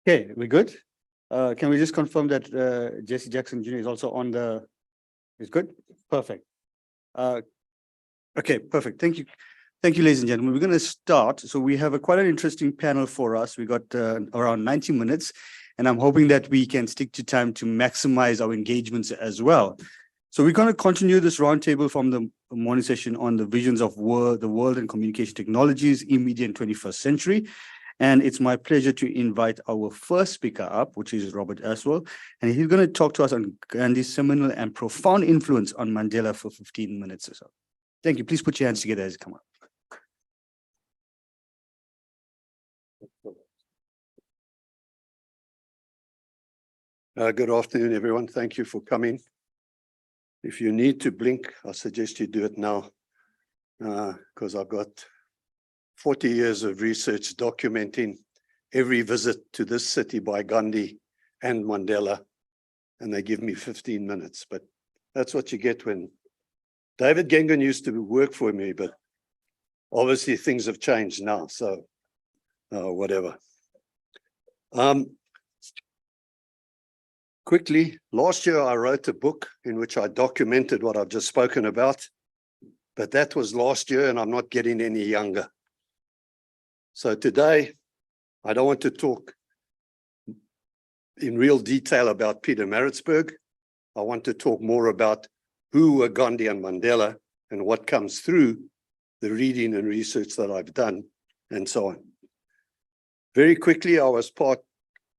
Okay, we're good. Can we just confirm that Jesse Jackson Jr. is also on the, is good? Perfect. Okay, perfect. Thank you. Thank you, ladies and gentlemen. We're going to start. So we have quite an interesting panel for us. We got around 90 minutes, and I'm hoping that we can stick to time to maximize our engagements as well. So we're going to continue this roundtable from the morning session on the visions of the world and communication technologies in media in 21st century. And it's my pleasure to invite our first speaker up, which is Robert Aswell. And he's going to talk to us on Gandhi's seminal and profound influence on Mandela for 15 minutes or so. Thank you. Please put your hands together as you come up. Good afternoon, everyone. Thank you for coming. If you need to blink, I suggest you do it now, because I've got 40 years of research documenting every visit to this city by Gandhi and Mandela, and they give me 15 minutes. But that's what you get when David Gengen used to work for me, but obviously things have changed now, so whatever. Quickly, last year I wrote a book in which I documented what I've just spoken about, but that was last year and I'm not getting any younger. So today, I don't want to talk in real detail about Peter Maritzburg. I want to talk more about who were Gandhi and Mandela and what comes through the reading and research that I've done and so on. Very quickly, I was part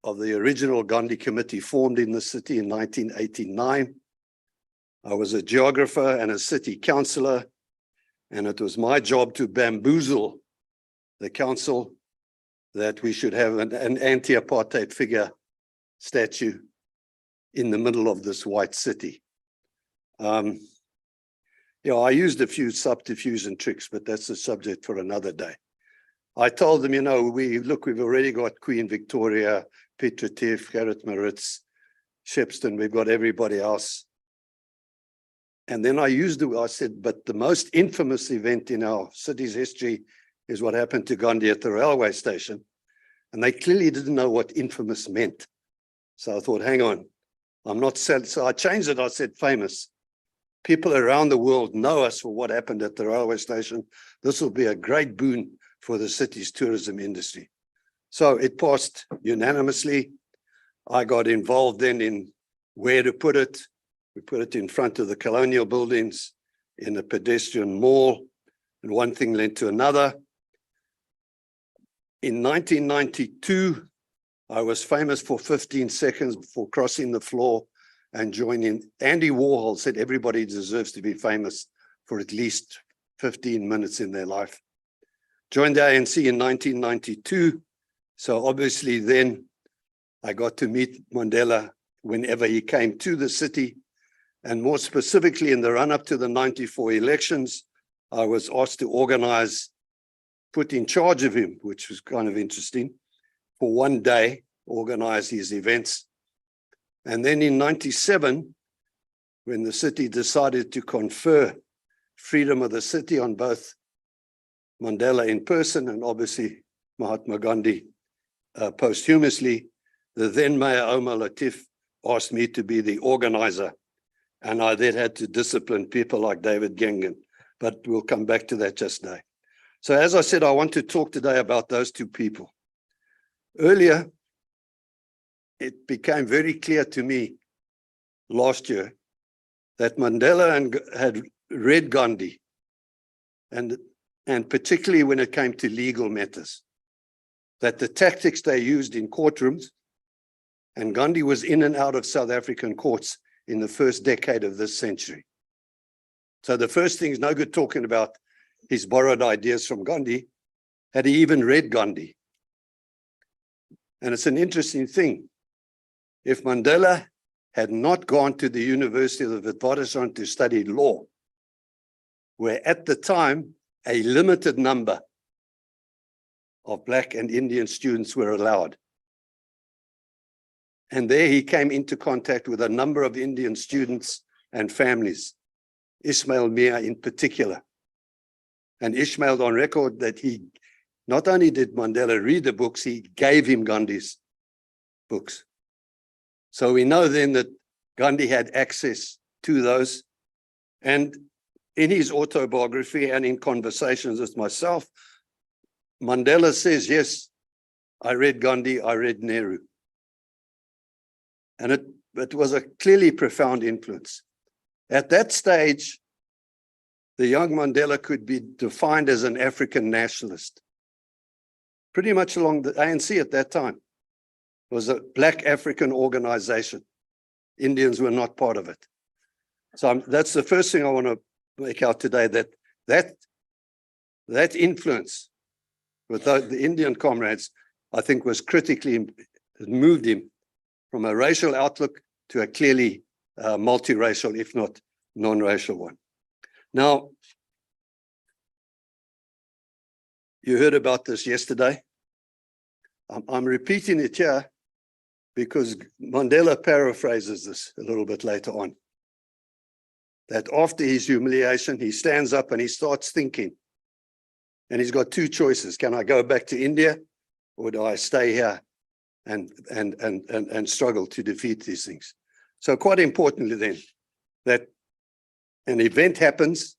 of the original Gandhi committee formed in the city in 1989. I was a geographer and a city councillor, and it was my job to bamboozle the council that we should have an anti-apartheid figure statue in the middle of this white city. I used a few subterfuge and tricks, but that's a subject for another day. I told them, we've already got Queen Victoria, Peter Tiff, Gerrit Maritz, Shepston, we've got everybody else. And then I said, but the most infamous event in our city's history is what happened to Gandhi at the railway station. And they clearly didn't know what infamous meant. So I thought, hang on, I'm not sad. So I changed it, I said famous. People around the world know us for what happened at the railway station. This will be a great boon for the city's tourism industry. So it passed unanimously. I got involved then in where to put it. We put it in front of the colonial buildings in a pedestrian mall, and one thing led to another. In 1992, I was famous for 15 seconds before crossing the floor and joining. Andy Warhol said everybody deserves to be famous for at least 15 minutes in their life. Joined the ANC in 1992. So obviously then I got to meet Mandela whenever he came to the city. And more specifically in the run-up to the 94 elections, I was asked to organize, put in charge of him, which was kind of interesting, for one day, organize his events. And then in 97, when the city decided to confer freedom of the city on both Mandela in person and obviously Mahatma Gandhi posthumously, the then Mayor Omar Latif asked me to be the organizer, and I then had to discipline people like David Gengen, but we'll come back to that just now. So as I said, I want to talk today about those two people. Earlier, it became very clear to me last year that Mandela had read Gandhi, and particularly when it came to legal matters, that the tactics they used in courtrooms, and Gandhi was in and out of South African courts in the first decade of this century. So the first thing is no good talking about his borrowed ideas from Gandhi. Had he even read Gandhi? And it's an interesting thing. If Mandela had not gone to the University of the Witwatersrand to study law, where at the time a limited number of Black and Indian students were allowed. And there he came into contact with a number of Indian students and families, Ismail Mia in particular. And Ismail on record that he, not only did Mandela read the books, he gave him Gandhi's books. So we know then that Gandhi had access to those. And in his autobiography and in conversations with myself, Mandela says, yes, I read Gandhi, I read Nehru. And it was a clearly profound influence. At that stage, the young Mandela could be defined as an African nationalist. Pretty much along the ANC at that time. It was a Black African organization. Indians were not part of it. So that's the first thing I want to make out today, that influence with the Indian comrades, I think was critically, moved him from a racial outlook to a clearly multiracial, if not non-racial one. Now, you heard about this yesterday. I'm repeating it here because Mandela paraphrases this a little bit later on. That after his humiliation, he stands up and he starts thinking. And he's got two choices. Can I go back to India, or do I stay here and struggle to defeat these things? So quite importantly then, that an event happens,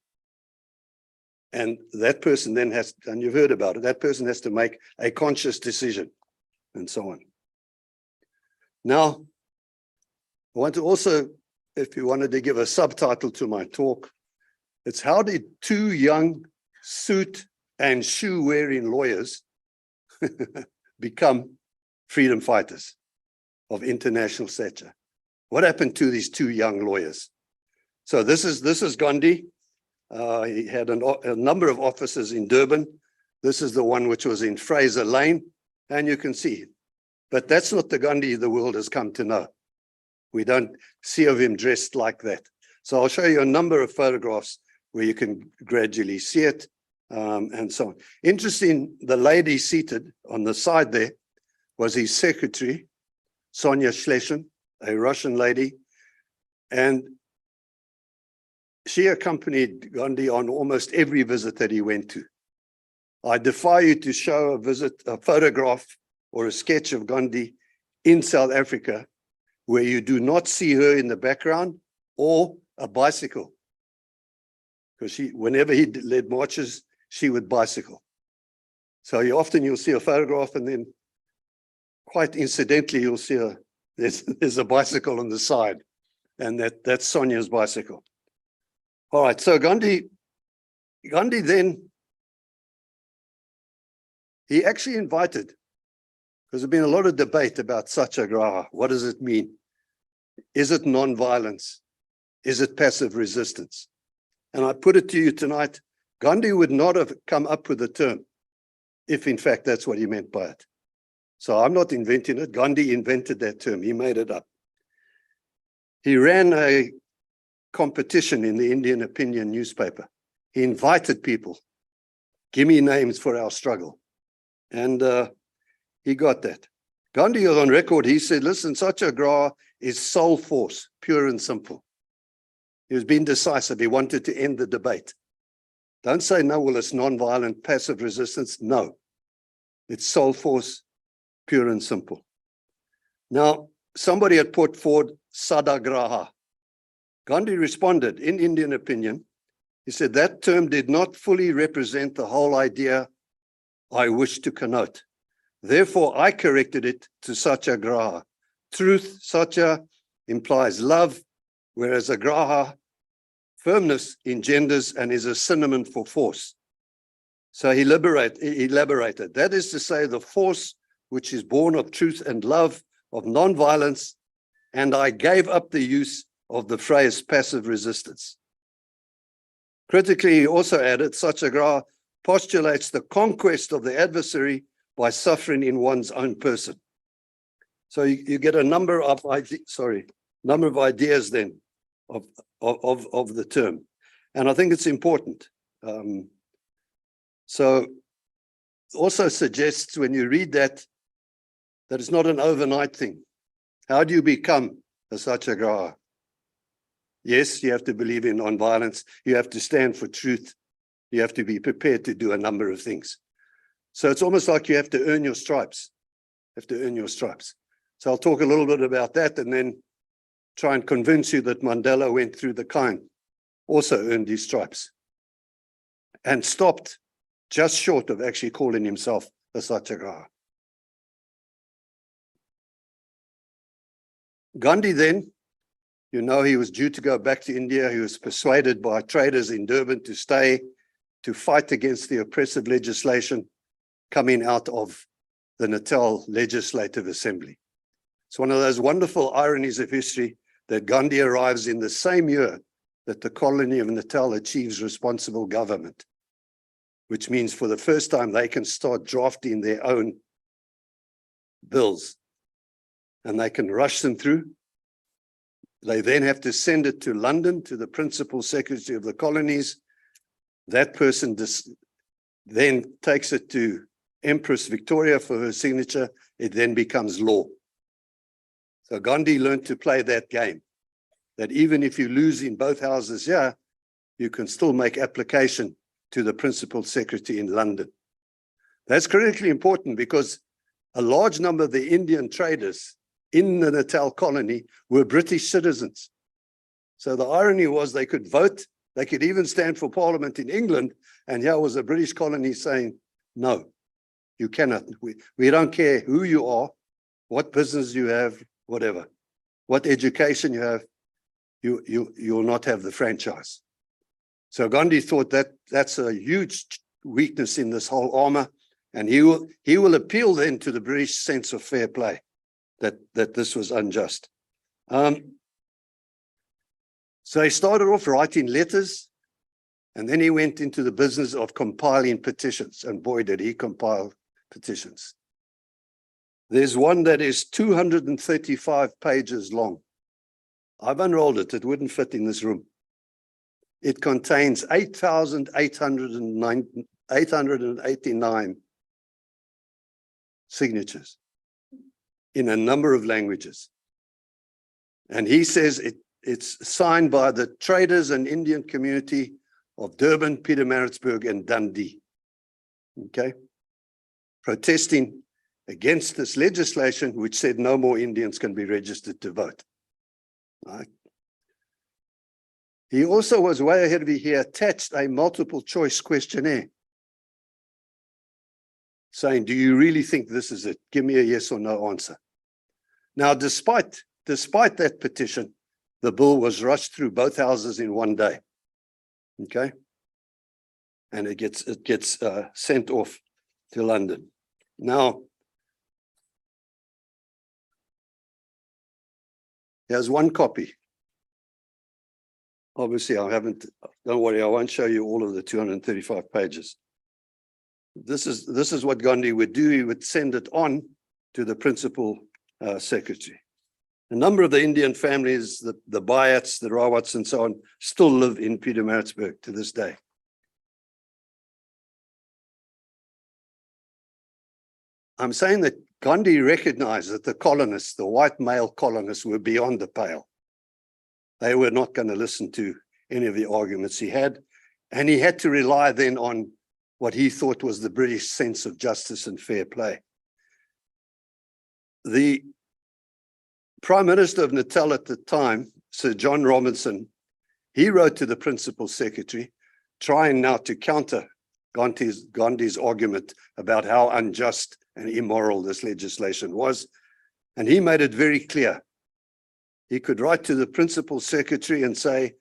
and that person then has, and you've heard about it, that person has to make a conscious decision and so on. Now, I want to also, if you wanted to give a subtitle to my talk, it's how did two young suit and shoe wearing lawyers become freedom fighters of international stature? What happened to these two young lawyers? So this is Gandhi. He had a number of offices in Durban. This is the one which was in Fraser Lane, and you can see. But that's not the Gandhi the world has come to know. We don't see of him dressed like that. So I'll show you a number of photographs where you can gradually see it, and so on. Interesting, the lady seated on the side there was his secretary, Sonia Schlesien, a Russian lady, and she accompanied Gandhi on almost every visit that he went to. I defy you to show a photograph or a sketch of Gandhi in South Africa where you do not see her in the background or a bicycle. Because whenever he led marches, she would bicycle. So you'll see a photograph, and then quite incidentally, you'll see there's a bicycle on the side, and that's Sonia's bicycle. All right, so Gandhi then, he actually invited, because there's been a lot of debate about satyagraha. What does it mean? Is it non-violence? Is it passive resistance? And I put it to you tonight, Gandhi would not have come up with the term if in fact that's what he meant by it. So I'm not inventing it. Gandhi invented that term. He made it up. He ran a competition in the Indian Opinion newspaper. He invited people, give me names for our struggle. And he got that. Gandhi was on record. He said, listen, satyagraha is soul force, pure and simple. He was being decisive. He wanted to end the debate. Don't say, no, well, it's non-violent, passive resistance. No, it's soul force, pure and simple. Now, somebody had put forward Sadagraha. Gandhi responded, in Indian Opinion, he said, that term did not fully represent the whole idea I wish to connote. Therefore, I corrected it to Satyagraha. Truth, Satya, implies love, whereas Agraha, firmness, engenders and is a synonym for force. So he elaborated. That is to say, the force which is born of truth and love, of non-violence, and I gave up the use of the phrase passive resistance. Critically, he also added, Satyagraha postulates the conquest of the adversary by suffering in one's own person. So you get a number of ideas then of the term. And I think it's important. So also suggests when you read that it's not an overnight thing. How do you become a satyagraha? Yes, you have to believe in nonviolence. You have to stand for truth. You have to be prepared to do a number of things. So it's almost like you have to earn your stripes. You have to earn your stripes. So I'll talk a little bit about that and then try and convince you that Mandela went through the kind, also earned his stripes, and stopped just short of actually calling himself a Satyagraha. Gandhi then, you know, he was due to go back to India. He was persuaded by traders in Durban to stay, to fight against the oppressive legislation coming out of the Natal Legislative Assembly. It's one of those wonderful ironies of history that Gandhi arrives in the same year that the colony of Natal achieves responsible government, which means for the first time they can start drafting their own bills and they can rush them through. They then have to send it to London to the principal secretary of the colonies. That person then takes it to Empress Victoria for her signature. It then becomes law. So Gandhi learned to play that game, that even if you lose in both houses here, you can still make application to the principal secretary in London. That's critically important because a large number of the Indian traders in the Natal colony were British citizens. So the irony was they could vote, they could even stand for parliament in England, and here was a British colony saying, no, you cannot. We don't care who you are, what business you have, whatever, what education you have, you will not have the franchise. So Gandhi thought that that's a huge weakness in this whole armor, and he will appeal then to the British sense of fair play, that this was unjust. So he started off writing letters, and then he went into the business of compiling petitions, and boy, did he compile petitions. There's one that is 235 pages long. I've unrolled it. It wouldn't fit in this room. It contains 889 signatures in a number of languages. And he says it's signed by the traders and Indian community of Durban, Pietermaritzburg, and Dundee. Okay? Protesting against this legislation which said no more Indians can be registered to vote. Right? He also was way ahead of me. He attached a multiple choice questionnaire saying, do you really think this is it? Give me a yes or no answer. Now, despite that petition, the bill was rushed through both houses in one day. Okay? And it gets sent off to London. Now, here's one copy. Obviously, don't worry, I won't show you all of the 235 pages. This is what Gandhi would do. He would send it on to the principal secretary. A number of the Indian families, the Bayats, the Rawats, and so on, still live in Pietermaritzburg to this day. I'm saying that Gandhi recognized that the colonists, the white male colonists, were beyond the pale. They were not going to listen to any of the arguments he had, and he had to rely then on what he thought was the British sense of justice and fair play. The Prime Minister of Natal at the time, Sir John Robinson, he wrote to the Principal Secretary, trying now to counter Gandhi's argument about how unjust and immoral this legislation was, and he made it very clear. He could write to the Principal Secretary and say,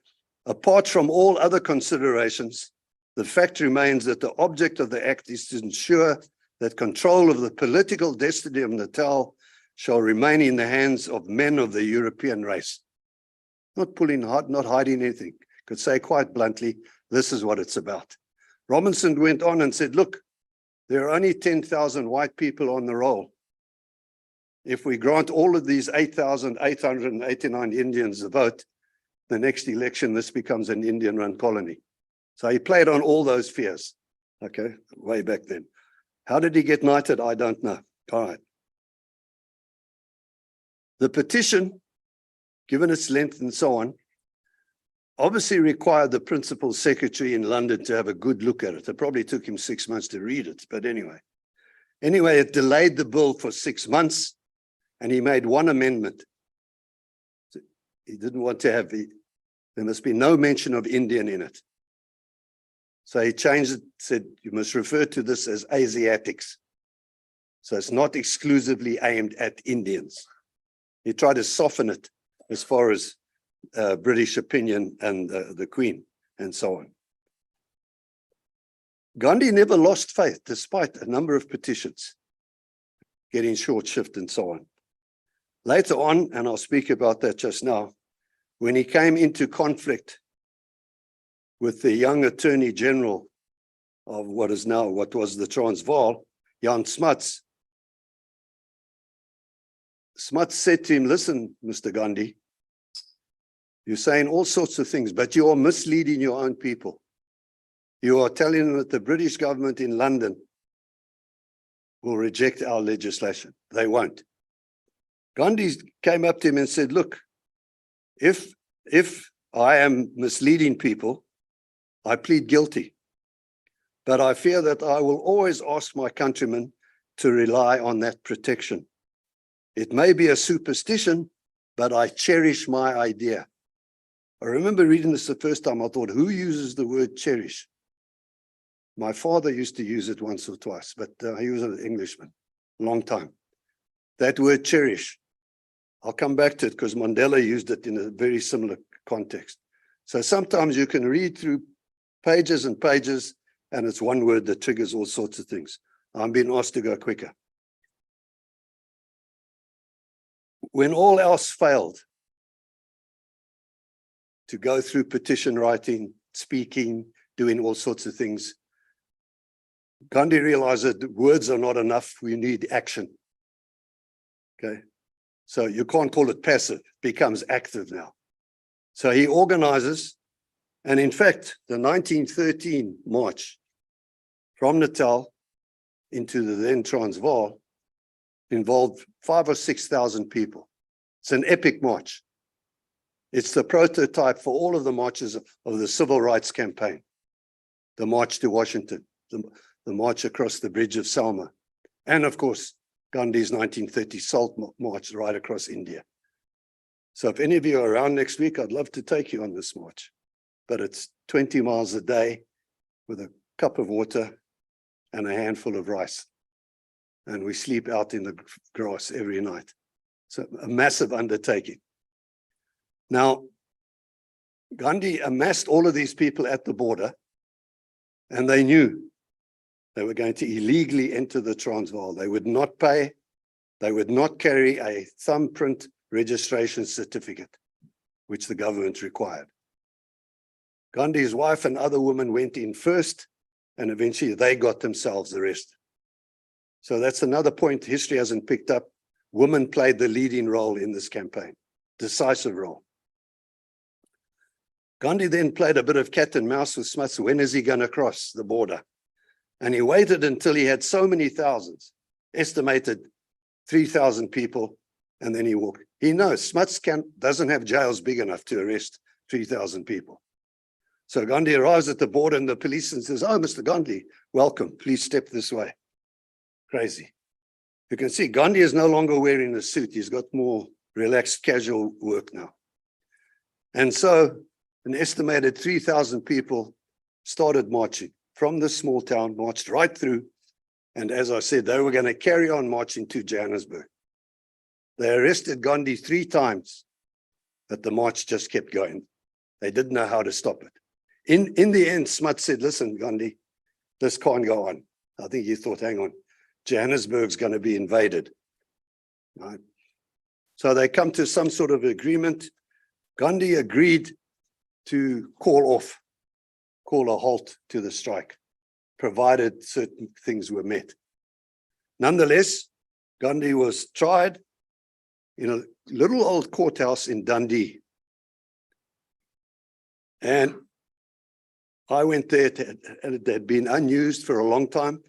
apart from all other considerations, the fact remains that the object of the Act is to ensure that control of the political destiny of Natal shall remain in the hands of men of the European race. Not hiding anything. Could say quite bluntly, this is what it's about. Robinson went on and said, look, there are only 10,000 white people on the roll. If we grant all of these 8,889 Indians the vote, the next election, this becomes an Indian-run colony. So he played on all those fears, okay, way back then. How did he get knighted? I don't know. All right. The petition, given its length and so on, obviously required the Principal Secretary in London to have a good look at it. It probably took him 6 months to read it, but anyway. Anyway, it delayed the bill for 6 months, And he made one amendment. He didn't want to have, there must be no mention of Indian in it. So he changed it, said, you must refer to this as Asiatics. So it's not exclusively aimed at Indians. He tried to soften it as far as British opinion and the Queen and so on. Gandhi never lost faith despite a number of petitions, getting short shift and so on. Later on, and I'll speak about that just now, when he came into conflict with the young Attorney General of what was the Transvaal, Jan Smuts, Smuts said to him, listen, Mr. Gandhi, you're saying all sorts of things, but you are misleading your own people. You are telling them that the British government in London will reject our legislation. They won't. Gandhi came up to him and said, look, if I am misleading people, I plead guilty. But I fear that I will always ask my countrymen to rely on that protection. It may be a superstition, but I cherish my idea. I remember reading this the first time. I thought, who uses the word cherish? My father used to use it once or twice, but he was an Englishman, a long time. That word cherish, I'll come back to it because Mandela used it in a very similar context. So sometimes you can read through pages and pages, and it's one word that triggers all sorts of things. I'm being asked to go quicker. When all else failed, to go through petition writing, speaking, doing all sorts of things, Gandhi realized that words are not enough. We need action. Okay. So you can't call it passive, it becomes active now. So he organizes, and in fact, the 1913 march from Natal into the then Transvaal involved 5,000 or 6,000 people. It's an epic march. It's the prototype for all of the marches of the civil rights campaign. The march to Washington, the march across the bridge of Selma, and of course, Gandhi's 1930 Salt March right across India. So if any of you are around next week, I'd love to take you on this march. But it's 20 miles a day with a cup of water and a handful of rice. And we sleep out in the grass every night. So a massive undertaking. Now, Gandhi amassed all of these people at the border, and they knew they were going to illegally enter the Transvaal. They would not pay. They would not carry a thumbprint registration certificate, which the government required. Gandhi's wife and other women went in first, and eventually they got themselves arrested. So that's another point history hasn't picked up. Women played the leading role in this campaign, decisive role. Gandhi then played a bit of cat and mouse with Smuts. When is he going to cross the border? And he waited until he had so many thousands, estimated 3,000 people, and then he walked. He knows Smuts doesn't have jails big enough to arrest 3,000 people. So Gandhi arrives at the border and the policeman says, oh, Mr. Gandhi, welcome, please step this way. Crazy. You can see Gandhi is no longer wearing a suit. He's got more relaxed, casual work now. And so an estimated 3,000 people started marching from this small town, marched right through. And as I said, they were going to carry on marching to Johannesburg. They arrested Gandhi 3 times, but the march just kept going. They didn't know how to stop it. In the end, Smuts said, listen, Gandhi, this can't go on. I think he thought, hang on, Johannesburg's going to be invaded. Right? So they come to some sort of agreement. Gandhi agreed to call a halt to the strike, provided certain things were met. Nonetheless, Gandhi was tried in a little old courthouse in Dundee. And I went there, and it had been unused for a long time.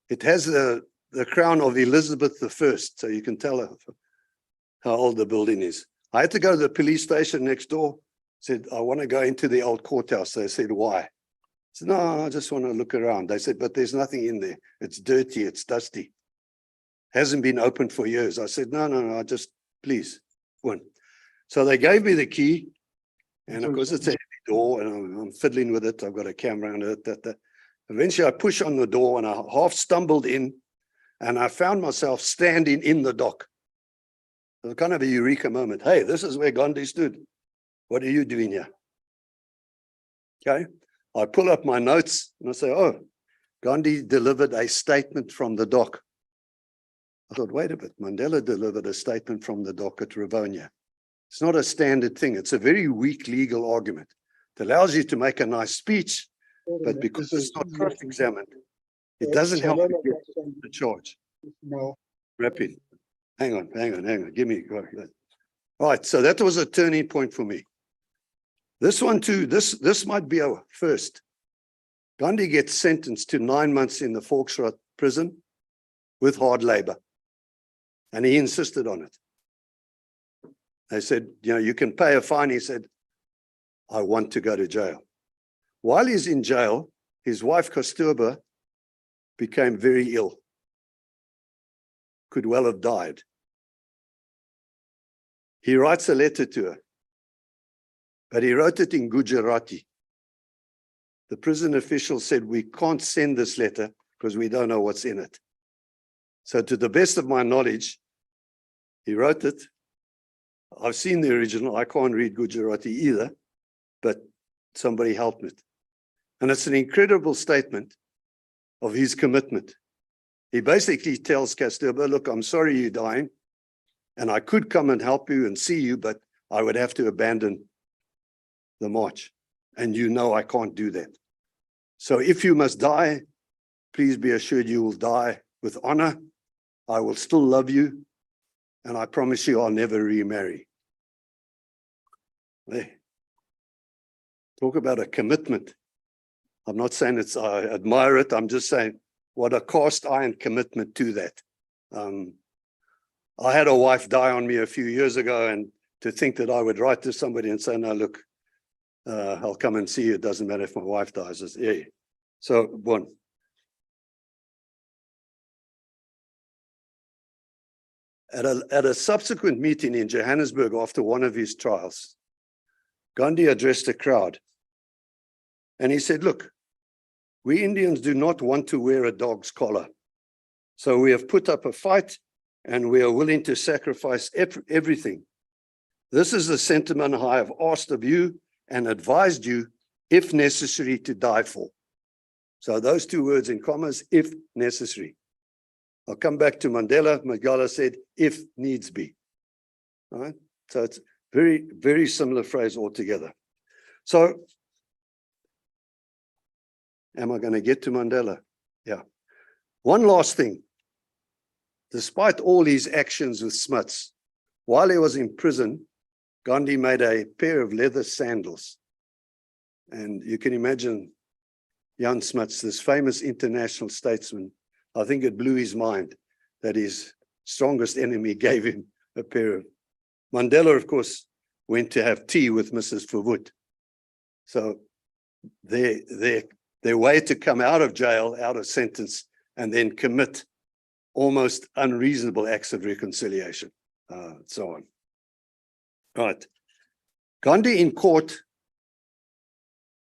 It has the crown of Elizabeth I, so you can tell how old the building is. I had to go to the police station next door, said, I want to go into the old courthouse. They said, why? I said, no, I just want to look around. They said, but there's nothing in there. It's dirty, it's dusty. Hasn't been opened for years. I said, no, I just, please, one. So they gave me the key, and of course it's a heavy door, and I'm fiddling with it. I've got a camera under it. Eventually I push on the door, and I half stumbled in, and I found myself standing in the dock. It was kind of a eureka moment. Hey, this is where Gandhi stood. What are you doing here? Okay. I pull up my notes and I say, oh, Gandhi delivered a statement from the dock. I thought, wait a bit, Mandela delivered a statement from the dock at Rivonia. It's not a standard thing. It's a very weak legal argument. It allows you to make a nice speech, but because it's not cross-examined, it doesn't help you get the charge. No. Rapid. Hang on. Give me. All right, so that was a turning point for me. This one too, this might be our first. Gandhi gets sentenced to 9 months in the Volksraad prison with hard labor. And he insisted on it. They said, you can pay a fine. He said, I want to go to jail. While he's in jail, his wife, Kasturba, became very ill. Could well have died. He writes a letter to her, but he wrote it in Gujarati. The prison official said, we can't send this letter because we don't know what's in it. So to the best of my knowledge, he wrote it. I've seen the original. I can't read Gujarati either, but somebody helped me. And it's an incredible statement of his commitment. He basically tells Kasturba, look, I'm sorry you're dying, and I could come and help you and see you, but I would have to abandon the march. And I can't do that. So if you must die, please be assured you will die with honor. I will still love you. And I promise you I'll never remarry. Hey. Talk about a commitment. I'm not saying I admire it. I'm just saying what a cast iron commitment to that. I had a wife die on me a few years ago, and to think that I would write to somebody and say, no, look, I'll come and see you. It doesn't matter if my wife dies. Yeah. So one. At a subsequent meeting in Johannesburg after one of his trials, Gandhi addressed a crowd. And he said, look, we Indians do not want to wear a dog's collar. So we have put up a fight and we are willing to sacrifice everything. This is the sentiment I have asked of you and advised you, if necessary, to die for. So those two words in commas, if necessary. I'll come back to Mandela. Mandela said, if needs be. All right. So it's very, very similar phrase altogether. So, am I going to get to Mandela? Yeah. One last thing. Despite all his actions with Smuts, while he was in prison, Gandhi made a pair of leather sandals. And you can imagine Jan Smuts, this famous international statesman, I think it blew his mind that his strongest enemy gave him a pair of. Mandela, of course, went to have tea with Mrs. Verwoerd. So their way to come out of jail, out of sentence, and then commit almost unreasonable acts of reconciliation, so on. Right. Gandhi in court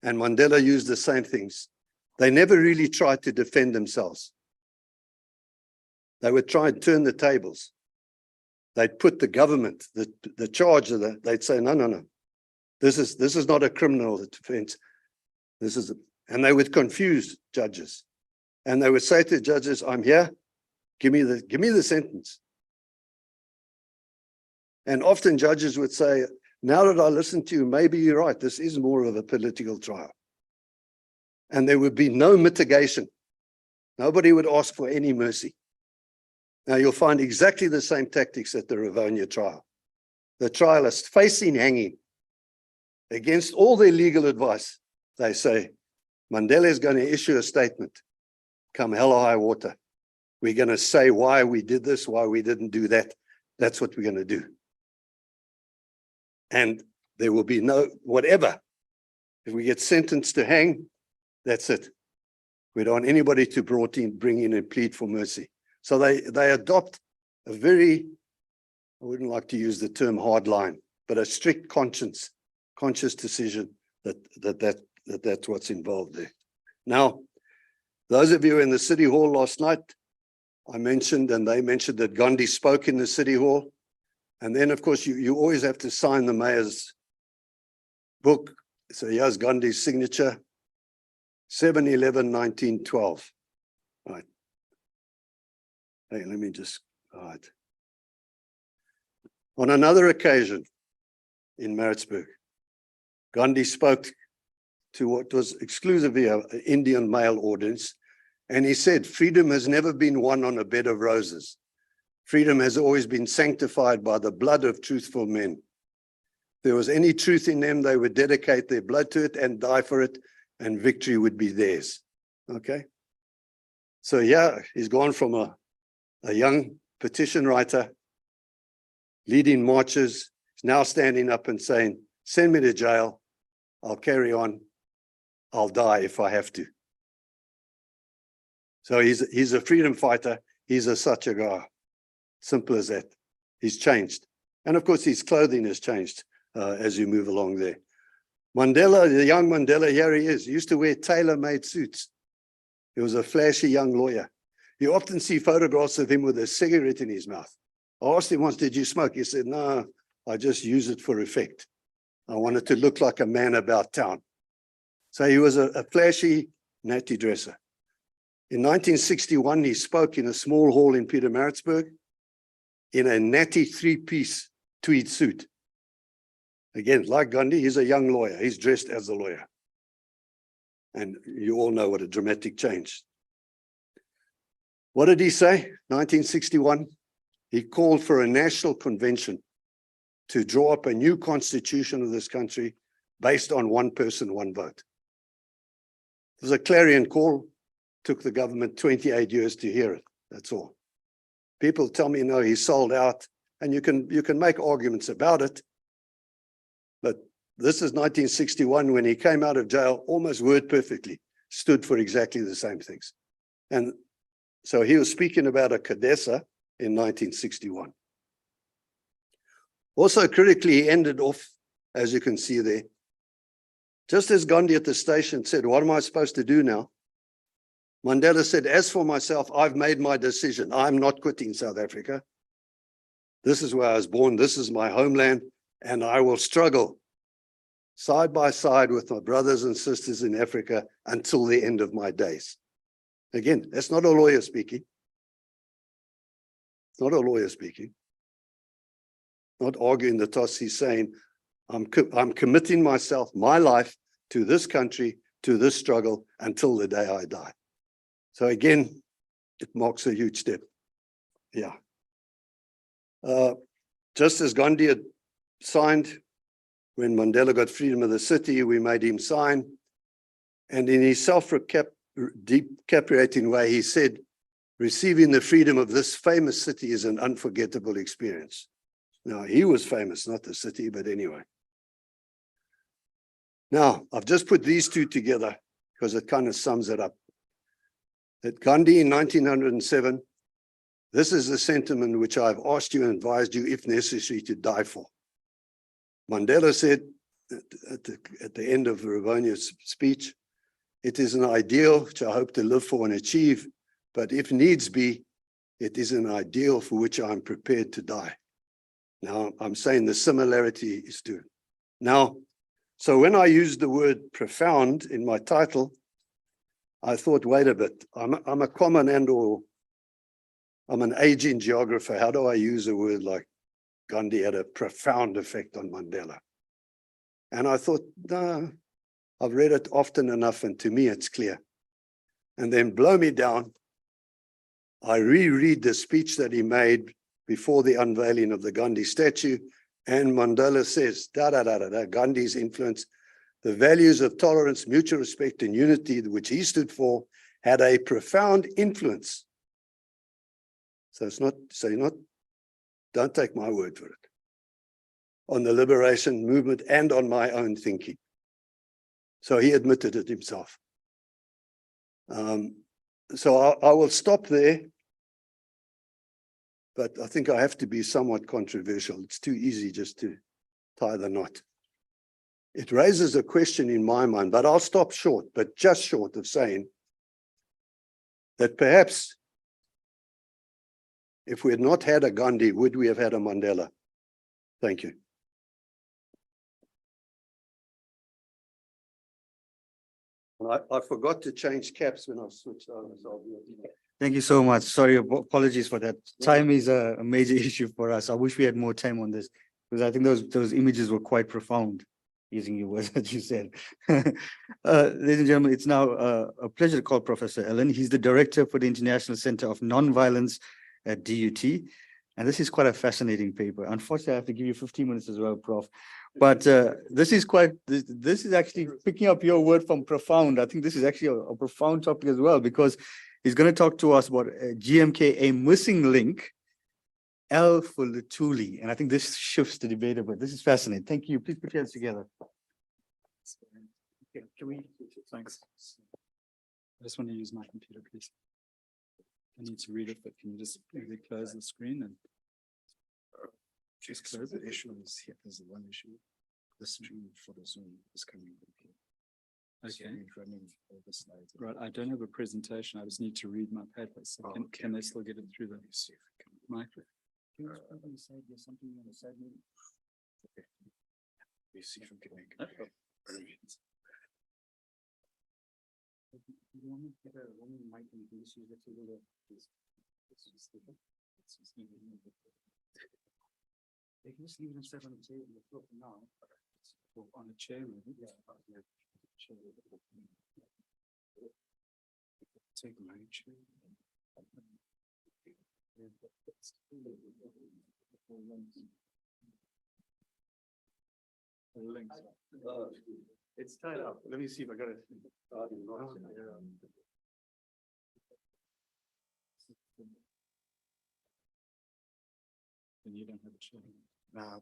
and Mandela used the same things. They never really tried to defend themselves. They would try and turn the tables. They'd put the government, the charge of that. They'd say, no. This is not a criminal defense. And they would confuse judges. And they would say to judges, I'm here, give me the sentence. And often judges would say, now that I listen to you, maybe you're right. This is more of a political trial. And there would be no mitigation. Nobody would ask for any mercy. Now you'll find exactly the same tactics at the Rivonia trial. The trialists facing hanging against all their legal advice. They say, Mandela is going to issue a statement. Come hell or high water. We're going to say why we did this, why we didn't do that. That's what we're going to do. And there will be no whatever. If we get sentenced to hang, that's it. We don't want anybody to bring in and plead for mercy. So they adopt a very, I wouldn't like to use the term hard line, but a strict conscious decision that's what's involved there. Now, those of you in the City Hall last night, I mentioned, and they mentioned that Gandhi spoke in the City Hall. And then, of course, you always have to sign the mayor's book. So here's Gandhi's signature, 7/11/1912. Right. Hey, let me just, all right. On another occasion in Maritzburg, Gandhi spoke to what was exclusively an Indian male audience, and he said, freedom has never been won on a bed of roses. Freedom has always been sanctified by the blood of truthful men. If there was any truth in them, they would dedicate their blood to it and die for it, and victory would be theirs. Okay? So yeah, he's gone from a young petition writer, leading marches, he's now standing up and saying, send me to jail, I'll carry on, I'll die if I have to. So he's a freedom fighter, he's a Satyagraha. Simple as that. He's changed. And of course, his clothing has changed as you move along there. Mandela, the young Mandela, here he is. He used to wear tailor-made suits. He was a flashy young lawyer. You often see photographs of him with a cigarette in his mouth. I asked him once, did you smoke? He said, no, I just use it for effect. I wanted to look like a man about town. So he was a flashy, natty dresser. In 1961, he spoke in a small hall in Pietermaritzburg in a natty three-piece tweed suit. Again, like Gandhi, he's a young lawyer. He's dressed as a lawyer. And you all know what a dramatic change. What did he say? 1961, he called for a national convention to draw up a new constitution of this country based on one person, one vote. It was a clarion call. Took the government 28 years to hear it. That's all. People tell me, no, he sold out, and you can make arguments about it. But this is 1961 when he came out of jail, almost word perfectly, stood for exactly the same things. And so he was speaking about a Kadesa in 1961. Also critically, he ended off, as you can see there, just as Gandhi at the station said, what am I supposed to do now? Mandela said, as for myself, I've made my decision. I'm not quitting South Africa. This is where I was born. This is my homeland, and I will struggle side by side with my brothers and sisters in Africa until the end of my days. Again, that's not a lawyer speaking. It's not a lawyer speaking. Not arguing the toss. He's saying, I'm committing myself, my life, to this country, to this struggle until the day I die. So again, it marks a huge step. Yeah. Just as Gandhi had signed, when Mandela got freedom of the city, we made him sign. And in his self-deprecating way, he said, receiving the freedom of this famous city is an unforgettable experience. Now, he was famous, not the city, but anyway. Now, I've just put these two together because it kind of sums it up. That Gandhi in 1907, this is the sentiment which I've asked you and advised you, if necessary, to die for. Mandela said at the end of Ravonia's speech, it is an ideal which I hope to live for and achieve, but if needs be, it is an ideal for which I'm prepared to die. Now, I'm saying the similarity is to. Now, so when I used the word profound in my title, I thought, wait a bit, I'm a common and/or I'm an aging geographer. How do I use a word like Gandhi had a profound effect on Mandela? And I thought, no, I've read it often enough, and to me it's clear. And then blow me down, I reread the speech that he made before the unveiling of the Gandhi statue, and Mandela says, Gandhi's influence, the values of tolerance, mutual respect, and unity, which he stood for, had a profound influence. So it's not, don't take my word for it, on the liberation movement and on my own thinking. So he admitted it himself. So I will stop there. but I think I have to be somewhat controversial. It's too easy just to tie the knot. It raises a question in my mind, but I'll stop short, but just short of saying that perhaps if we had not had a Gandhi, would we have had a Mandela? Thank you. I forgot to change caps when I switched on. Thank you so much. Sorry, apologies for that. Time is a major issue for us. I wish we had more time on this because I think those images were quite profound, using your words that you said. Ladies and gentlemen, it's now a pleasure to call Professor Ellen. He's the director for the International Center of Nonviolence at DUT. And this is quite a fascinating paper. Unfortunately, I have to give you 15 minutes as well, Prof. But this is actually picking up your word from profound. I think this is actually a profound topic as well, because he's going to talk to us about GMK, a missing link, L for Luthuli. And I think this shifts the debate a bit. This is fascinating. Thank you. Please put your hands together. Okay, can we? Thanks. I just want to use my computer, please. I need to read it, but can you just maybe close the screen and just close the issue is here. There's one issue. The stream for the Zoom is coming. okay. Running all the slides. Right, I don't have a presentation. I just need to read my paper. So can they still get it through the microphone? Can you say there's something on the side? Okay. We see if we can make it. Brilliant. You want me to get a woman mic and this is the table they can just leave it instead on the table on the floor for now. On a chair, maybe? Yeah. Take my chair. It's tied up. Let me see if I got it. And you don't have a chair. Nah,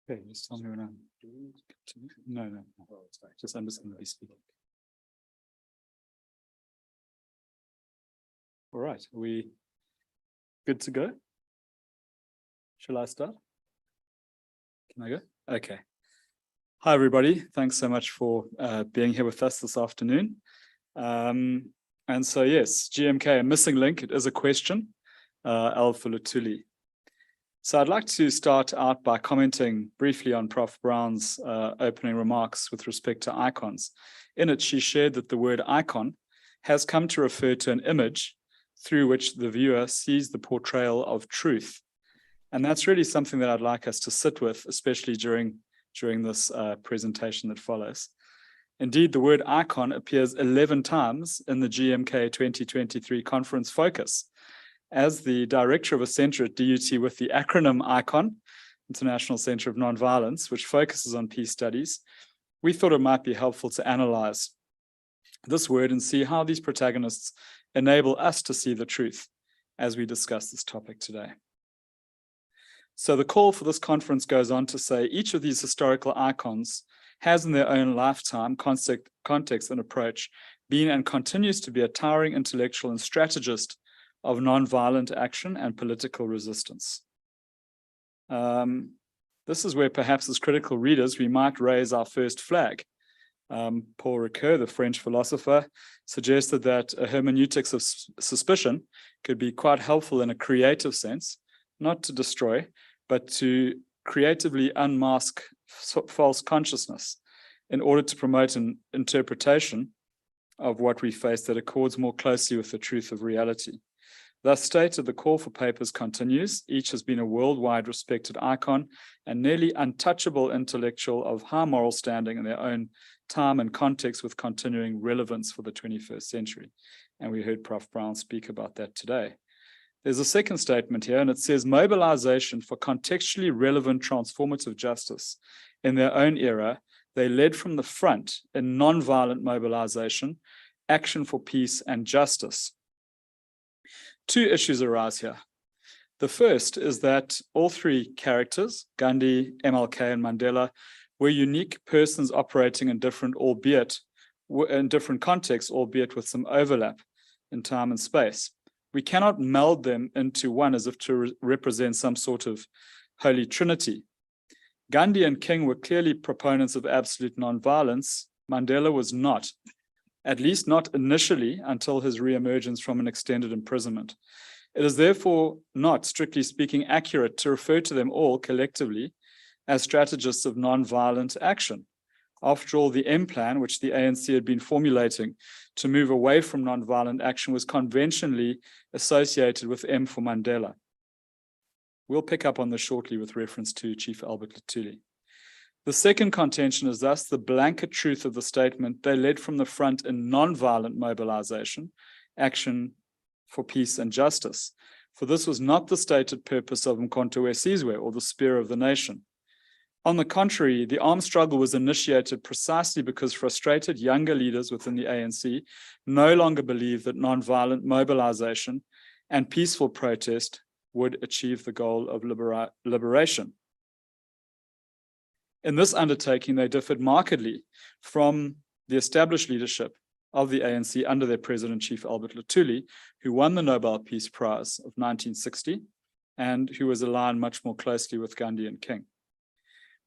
Okay, just tell me when I'm. No. Just I'm just going to be speaking. All right, are we good to go? Shall I start? Can I go? Okay. Hi, everybody. Thanks so much for being here with us this afternoon. And so, yes, GMK, a missing link. It is a question, L for Luthuli. So I'd like to start out by commenting briefly on Prof. Brown's opening remarks with respect to icons. In it, she shared that the word icon has come to refer to an image through which the viewer sees the portrayal of truth. And that's really something that I'd like us to sit with, especially during this presentation that follows. Indeed, the word icon appears 11 times in the GMK 2023 conference focus. As the director of a center at DUT with the acronym ICON, International Center of Nonviolence, which focuses on peace studies, we thought it might be helpful to analyze this word and see how these protagonists enable us to see the truth as we discuss this topic today. So the call for this conference goes on to say each of these historical icons has in their own lifetime, context and approach been and continues to be a towering intellectual and strategist of nonviolent action and political resistance. This is where perhaps as critical readers, we might raise our first flag. Paul Ricoeur, the French philosopher, suggested that a hermeneutics of suspicion could be quite helpful in a creative sense, not to destroy, but to creatively unmask false consciousness in order to promote an interpretation of what we face that accords more closely with the truth of reality. Thus stated, the call for papers continues. Each has been a worldwide respected icon and nearly untouchable intellectual of high moral standing in their own time and context with continuing relevance for the 21st century. And we heard Prof. Brown speak about that today. There's a second statement here, and it says mobilization for contextually relevant transformative justice. In their own era, they led from the front in nonviolent mobilization Action for Peace and Justice. Two issues arise here. The first is that all three characters, Gandhi, MLK, and Mandela, were unique persons operating in different contexts, albeit with some overlap in time and space. We cannot meld them into one as if to represent some sort of holy trinity. Gandhi and King were clearly proponents of absolute nonviolence. Mandela was not, at least not initially until his reemergence from an extended imprisonment. It is therefore not, strictly speaking, accurate to refer to them all collectively as strategists of nonviolent action. After all, the M plan, which the ANC had been formulating to move away from nonviolent action, was conventionally associated with M for Mandela. We'll pick up on this shortly with reference to Chief Albert Luthuli. The second contention is thus the blanket truth of the statement: they led from the front in nonviolent mobilization, action for peace and justice. For this was not the stated purpose of Mkhonto we Sizwe, or the spear of the nation. On the contrary, the armed struggle was initiated precisely because frustrated younger leaders within the ANC no longer believed that nonviolent mobilization and peaceful protest would achieve the goal of liberation. In this undertaking, they differed markedly from the established leadership of the ANC under their president, Chief Albert Luthuli, who won the Nobel Peace Prize of 1960 and who was aligned much more closely with Gandhi and King.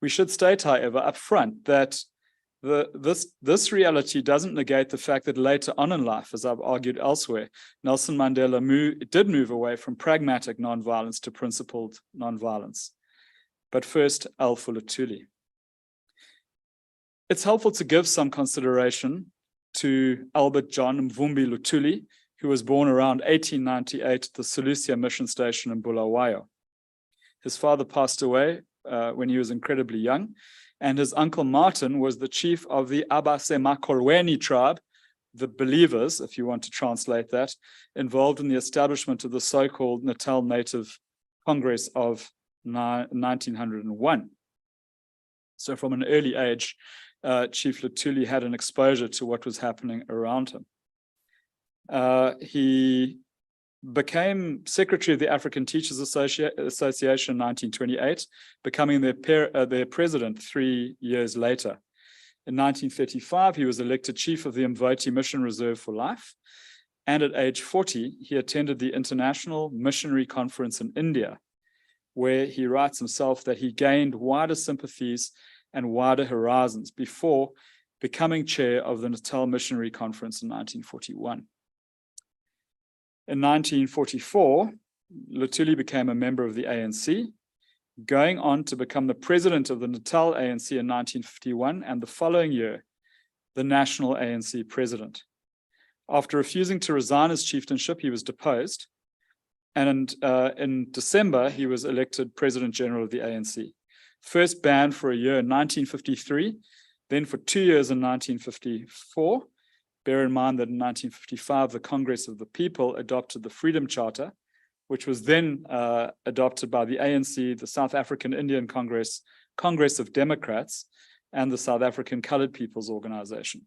We should state, however, up front that this reality doesn't negate the fact that later on in life, as I've argued elsewhere, Nelson Mandela did move away from pragmatic nonviolence to principled nonviolence. But first, L for Luthuli. It's helpful to give some consideration to Albert John Mvumbi Luthuli, who was born around 1898 at the Solusia mission station in Bulawayo. His father passed away when he was incredibly young, and his uncle Martin was the chief of the Abasemakolweni tribe, the believers, if you want to translate that, involved in the establishment of the so-called Natal Native Congress of 1901. So from an early age, Chief Luthuli had an exposure to what was happening around him. He became secretary of the African Teachers Association in 1928, becoming their president 3 years later. In 1935, he was elected chief of the Mvoti Mission Reserve for life. And at age 40, he attended the International Missionary Conference in India, where he writes himself that he gained wider sympathies and wider horizons before becoming chair of the Natal Missionary Conference in 1941. In 1944, Luthuli became a member of the ANC, going on to become the president of the Natal ANC in 1951, and the following year, the national ANC president. After refusing to resign his chieftainship, he was deposed, and in December, he was elected president general of the ANC. First banned for a year in 1953, then for 2 years in 1954. Bear in mind that in 1955, the Congress of the People adopted the Freedom Charter, which was then adopted by the ANC, the South African Indian Congress, Congress of Democrats, and the South African Colored People's Organization.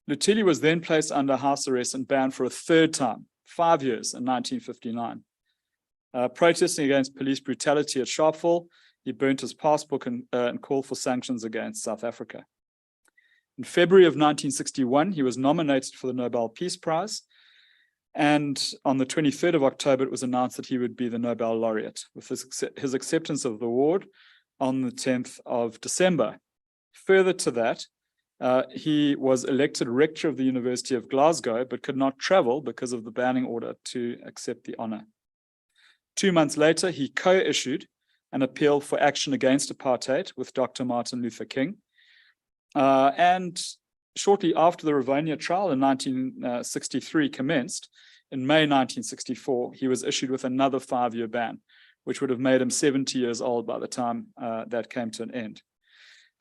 Luthuli was then placed under house arrest and banned for a third time, 5 years in 1959. Protesting against police brutality at Sharpeville, he burnt his passport and called for sanctions against South Africa. In February of 1961, he was nominated for the Nobel Peace Prize. And on the 23rd of October, it was announced that he would be the Nobel laureate, with his acceptance of the award on the 10th of December. Further to that, he was elected rector of the University of Glasgow, but could not travel because of the banning order to accept the honor. 2 months later, he co-issued an appeal for action against apartheid with Dr. Martin Luther King. And shortly after the Rivonia trial in 1963 commenced, in May 1964, he was issued with another 5-year ban, which would have made him 70 years old by the time that came to an end.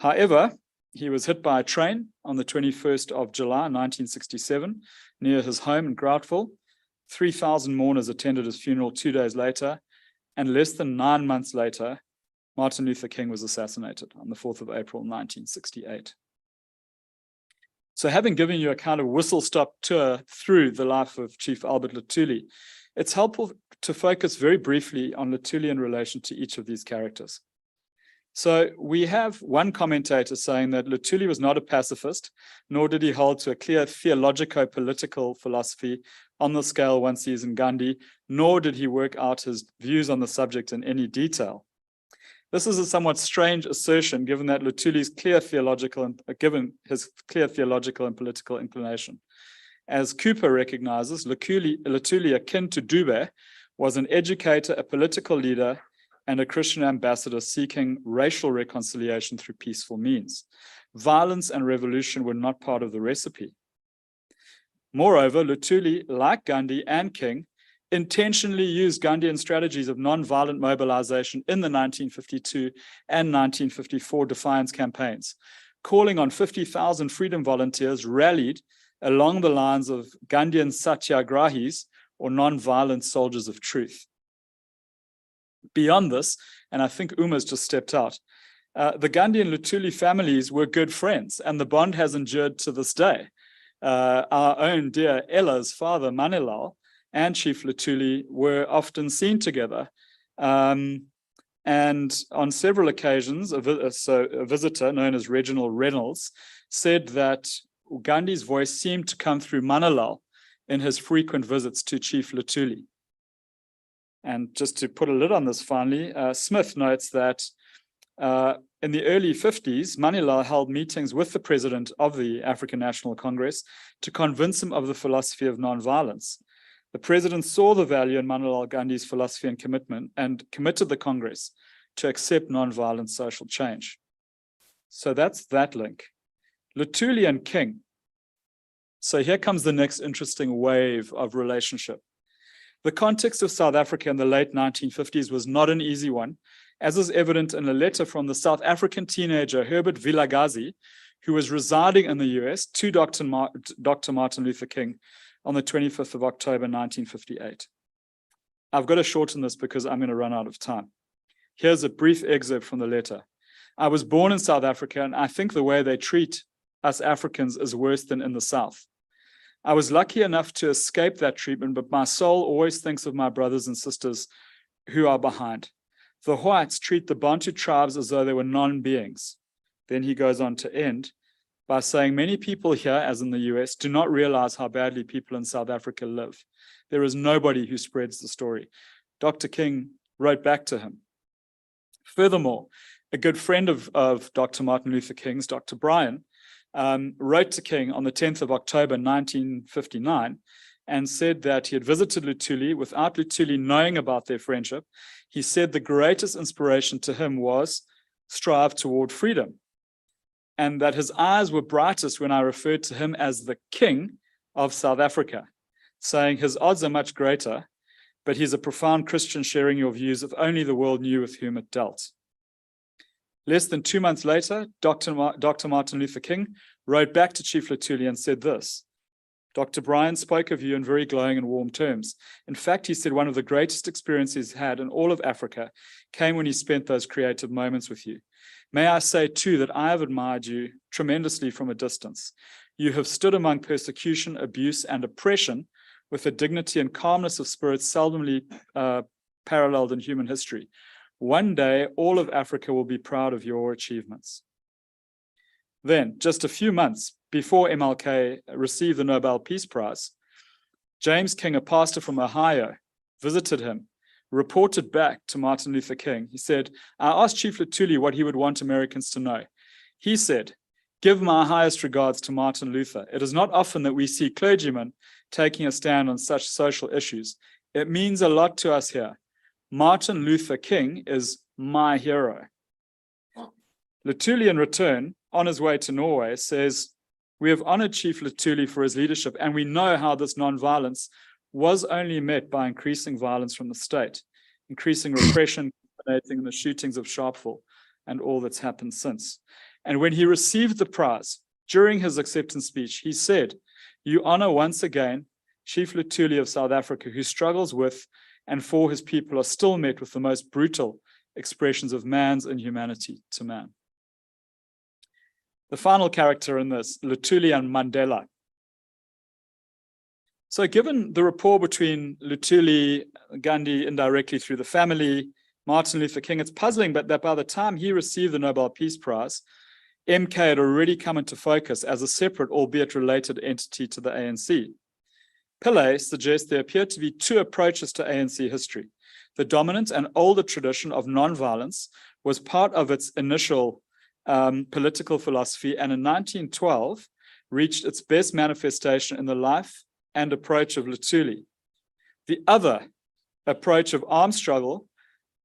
However, he was hit by a train on the 21st of July, 1967, near his home in Groutville. 3,000 mourners attended his funeral 2 days later, and less than 9 months later, Martin Luther King was assassinated on the 4th of April, 1968. So having given you a kind of whistle-stop tour through the life of Chief Albert Luthuli, it's helpful to focus very briefly on Luthuli in relation to each of these characters. So we have one commentator saying that Luthuli was not a pacifist, nor did he hold to a clear theologico-political philosophy on the scale one sees in Gandhi, nor did he work out his views on the subject in any detail. This is a somewhat strange assertion given that Luthuli's clear theological and political inclination. As Cooper recognizes, Luthuli, akin to Dube, was an educator, a political leader, and a Christian ambassador seeking racial reconciliation through peaceful means. Violence and revolution were not part of the recipe. Moreover, Luthuli, like Gandhi and King, intentionally used Gandhian strategies of non-violent mobilization in the 1952 and 1954 defiance campaigns, calling on 50,000 freedom volunteers rallied along the lines of Gandhian satyagrahis, or non-violent soldiers of truth. Beyond this, and I think Uma's just stepped out, the Gandhi and Luthuli families were good friends, and the bond has endured to this day. Our own dear Ella's father, Manilal, and Chief Luthuli were often seen together. And on several occasions, a visitor known as Reginald Reynolds said that Gandhi's voice seemed to come through Manilal in his frequent visits to Chief Luthuli. And just to put a lid on this finally, Smith notes that in the early 50s, Manilal held meetings with the president of the African National Congress to convince him of the philosophy of nonviolence. The president saw the value in Manilal Gandhi's philosophy and commitment and committed the Congress to accept nonviolent social change. So that's that link. Luthuli and King. So here comes the next interesting wave of relationship. The context of South Africa in the late 1950s was not an easy one, as is evident in a letter from the South African teenager Herbert Vilakazi, who was residing in the US, to Dr. Martin Luther King on the 25th of October, 1958. I've got to shorten this because I'm going to run out of time. Here's a brief excerpt from the letter. I was born in South Africa, and I think the way they treat us Africans is worse than in the South. I was lucky enough to escape that treatment, but my soul always thinks of my brothers and sisters who are behind. The whites treat the Bantu tribes as though they were non-beings. Then he goes on to end by saying many people here, as in the US, do not realize how badly people in South Africa live. There is nobody who spreads the story. Dr. King wrote back to him. Furthermore, a good friend of Dr. Martin Luther King's, Dr. Bryan, wrote to King on the 10th of October, 1959, and said that he had visited Luthuli without Luthuli knowing about their friendship. He said the greatest inspiration to him was strive toward freedom, and that his eyes were brightest when I referred to him as the King of South Africa, saying his odds are much greater, but he's a profound Christian sharing your views if only the world knew with whom it dealt. Less than 2 months later, Dr. Martin Luther King wrote back to Chief Luthuli and said this: Dr. Bryan spoke of you in very glowing and warm terms. In fact, he said one of the greatest experiences he's had in all of Africa came when he spent those creative moments with you. May I say too that I have admired you tremendously from a distance. You have stood among persecution, abuse, and oppression with a dignity and calmness of spirit seldomly paralleled in human history. One day, all of Africa will be proud of your achievements. Then, just a few months before MLK received the Nobel Peace Prize, James King, a pastor from Ohio, visited him, reported back to Martin Luther King. He said, I asked Chief Luthuli what he would want Americans to know. He said, give my highest regards to Martin Luther. It is not often that we see clergymen taking a stand on such social issues. It means a lot to us here. Martin Luther King is my hero. Luthuli, in return, on his way to Norway, says, we have honored Chief Luthuli for his leadership, and we know how this nonviolence was only met by increasing violence from the state, increasing repression, culminating in the shootings of Sharpeville, and all that's happened since. And when he received the prize, during his acceptance speech, he said, you honor once again Chief Luthuli of South Africa, who struggles with and for his people are still met with the most brutal expressions of man's inhumanity to man. The final character in this, Luthuli and Mandela. So given the rapport between Luthuli, Gandhi indirectly through the family, Martin Luther King, it's puzzling, but that by the time he received the Nobel Peace Prize, MK had already come into focus as a separate, albeit related entity to the ANC. Pillay suggests there appear to be two approaches to ANC history. The dominant and older tradition of nonviolence was part of its initial political philosophy, and in 1912 reached its best manifestation in the life and approach of Luthuli. The other approach of armed struggle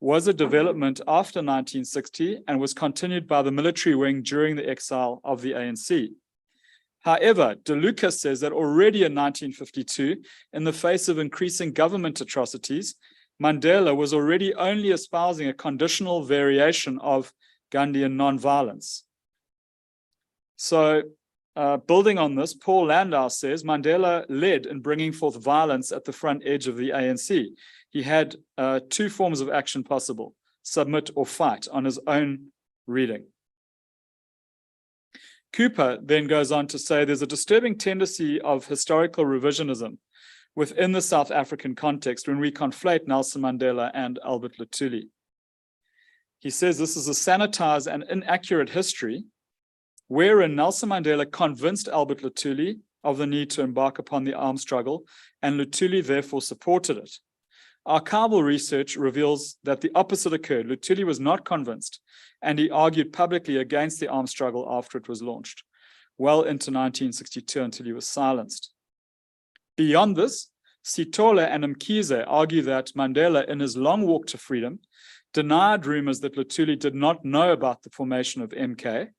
was a development after 1960 and was continued by the military wing during the exile of the ANC. However, De Luca says that already in 1952, in the face of increasing government atrocities, Mandela was already only espousing a conditional variation of Gandhian nonviolence. So, building on this, Paul Landau says Mandela led in bringing forth violence at the front edge of the ANC. He had two forms of action possible: submit or fight, on his own reading. Cooper then goes on to say there's a disturbing tendency of historical revisionism within the South African context when we conflate Nelson Mandela and Albert Luthuli. He says this is a sanitized and inaccurate history wherein Nelson Mandela convinced Albert Luthuli of the need to embark upon the armed struggle, and Luthuli therefore supported it. Archival research reveals that the opposite occurred. Luthuli was not convinced, and he argued publicly against the armed struggle after it was launched, well into 1962 until he was silenced. Beyond this, Sithole and Mkhize argue that Mandela, in his long walk to freedom, denied rumors that Luthuli did not know about the formation of MK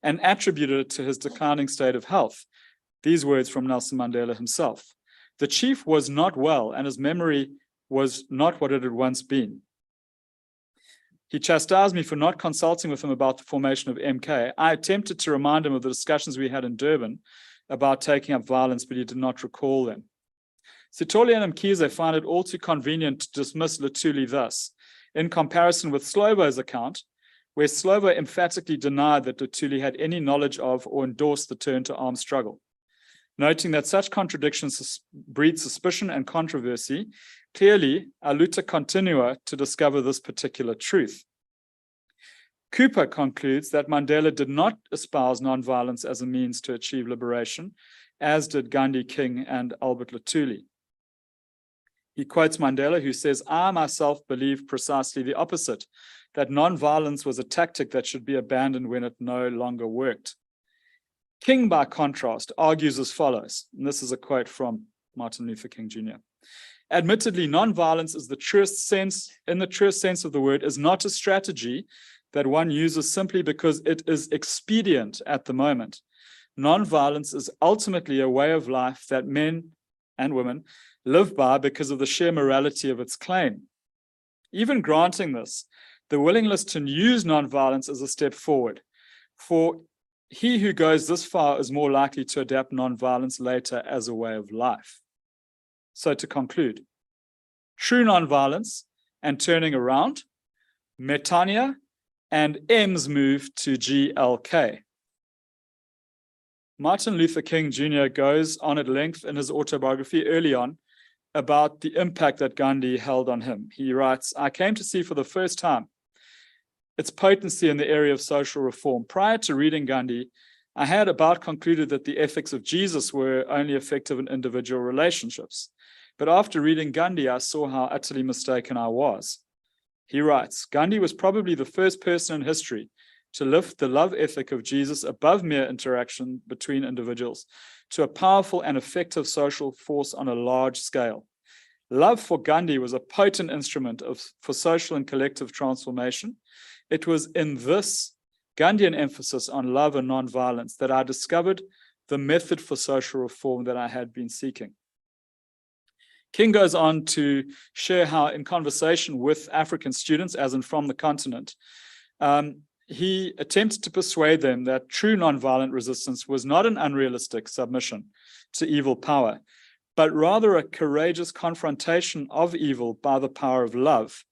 and attributed it to his declining state of health. These words from Nelson Mandela himself. The chief was not well, and his memory was not what it had once been. He chastised me for not consulting with him about the formation of MK. I attempted to remind him of the discussions we had in Durban about taking up violence, but he did not recall them. Sithole and Mkhize find it all too convenient to dismiss Luthuli thus, in comparison with Slovo's account, where Slovo emphatically denied that Luthuli had any knowledge of or endorsed the turn to armed struggle. Noting that such contradictions breed suspicion and controversy, clearly, Aluta continua to discover this particular truth. Cooper concludes that Mandela did not espouse nonviolence as a means to achieve liberation, as did Gandhi, King, and Albert Luthuli. He quotes Mandela, who says, "I myself believe precisely the opposite, that nonviolence was a tactic that should be abandoned when it no longer worked." King, by contrast, argues as follows, and this is a quote from Martin Luther King Jr. Admittedly, nonviolence is in the truest sense of the word, is not a strategy that one uses simply because it is expedient at the moment. Nonviolence is ultimately a way of life that men and women live by because of the sheer morality of its claim. Even granting this, the willingness to use nonviolence is a step forward. For he who goes this far is more likely to adapt nonviolence later as a way of life. So to conclude, true nonviolence and turning around, Metania, and M's move to GLK. Martin Luther King Jr. goes on at length in his autobiography early on about the impact that Gandhi held on him. He writes, "I came to see for the first time its potency in the area of social reform. Prior to reading Gandhi, I had about concluded that the ethics of Jesus were only effective in individual relationships. But after reading Gandhi, I saw how utterly mistaken I was." He writes, "Gandhi was probably the first person in history to lift the love ethic of Jesus above mere interaction between individuals to a powerful and effective social force on a large scale. Love for Gandhi was a potent instrument for social and collective transformation. It was in this Gandhian emphasis on love and nonviolence that I discovered the method for social reform that I had been seeking." King goes on to share how in conversation with African students, as in from the continent, he attempted to persuade them that true nonviolent resistance was not an unrealistic submission to evil power, but rather a courageous confrontation of evil by the power of love,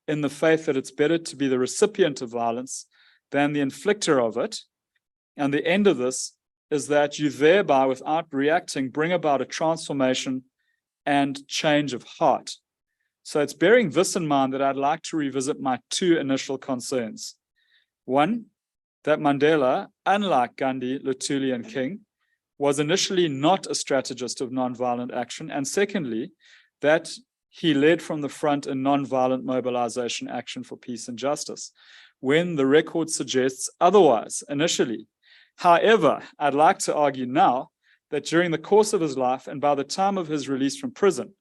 in the faith that it's better to be the recipient of violence than the inflictor of it, And the end of this is that you thereby, without reacting, bring about a transformation and change of heart. So it's bearing this in mind that I'd like to revisit my two initial concerns. One, that Mandela, unlike Gandhi, Luthuli, and King, was initially not a strategist of nonviolent action. And secondly, that he led from the front in nonviolent mobilization action for peace and justice, when the record suggests otherwise initially. However, I'd like to argue now that during the course of his life and by the time of his release from prison,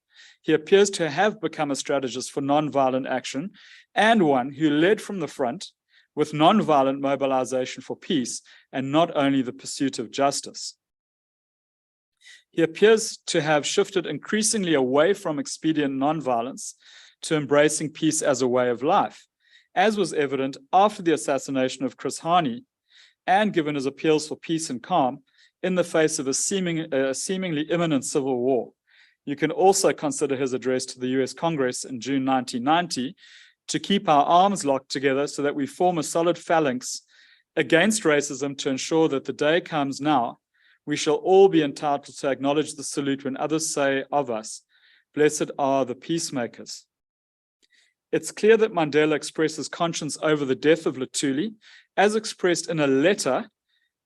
he appears to have become a strategist for nonviolent action and one who led from the front with nonviolent mobilization for peace and not only the pursuit of justice. He appears to have shifted increasingly away from expedient nonviolence to embracing peace as a way of life, as was evident after the assassination of Chris Hani, and given his appeals for peace and calm in the face of a seemingly imminent civil war. You can also consider his address to the US Congress in June 1990 to keep our arms locked together so that we form a solid phalanx against racism to ensure that the day comes now, we shall all be entitled to acknowledge the salute when others say of us, blessed are the peacemakers. It's clear that Mandela expresses conscience over the death of Luthuli, as expressed in a letter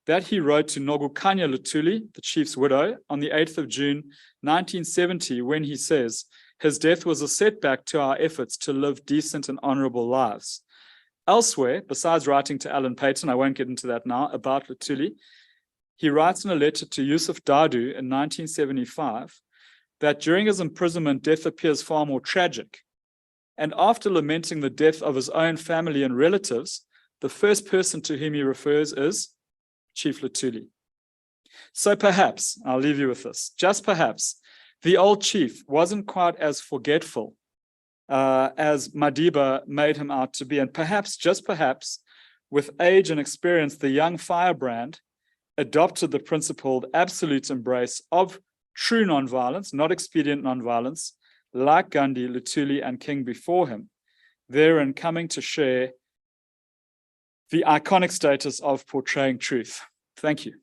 that he wrote to Nogukanya Luthuli, the chief's widow, on the 8th of June, 1970, when he says, his death was a setback to our efforts to live decent and honorable lives. Elsewhere, besides writing to Alan Paton, I won't get into that now, about Luthuli, he writes in a letter to Yusuf Dadoo in 1975 that during his imprisonment, death appears far more tragic. And after lamenting the death of his own family and relatives, the first person to whom he refers is Chief Luthuli. So perhaps, I'll leave you with this, just perhaps, the old chief wasn't quite as forgetful as Madiba made him out to be. And perhaps, just perhaps, with age and experience, the young firebrand adopted the principled absolute embrace of true nonviolence, not expedient nonviolence, like Gandhi, Luthuli, and King before him, therein coming to share the iconic status of portraying truth. Thank you.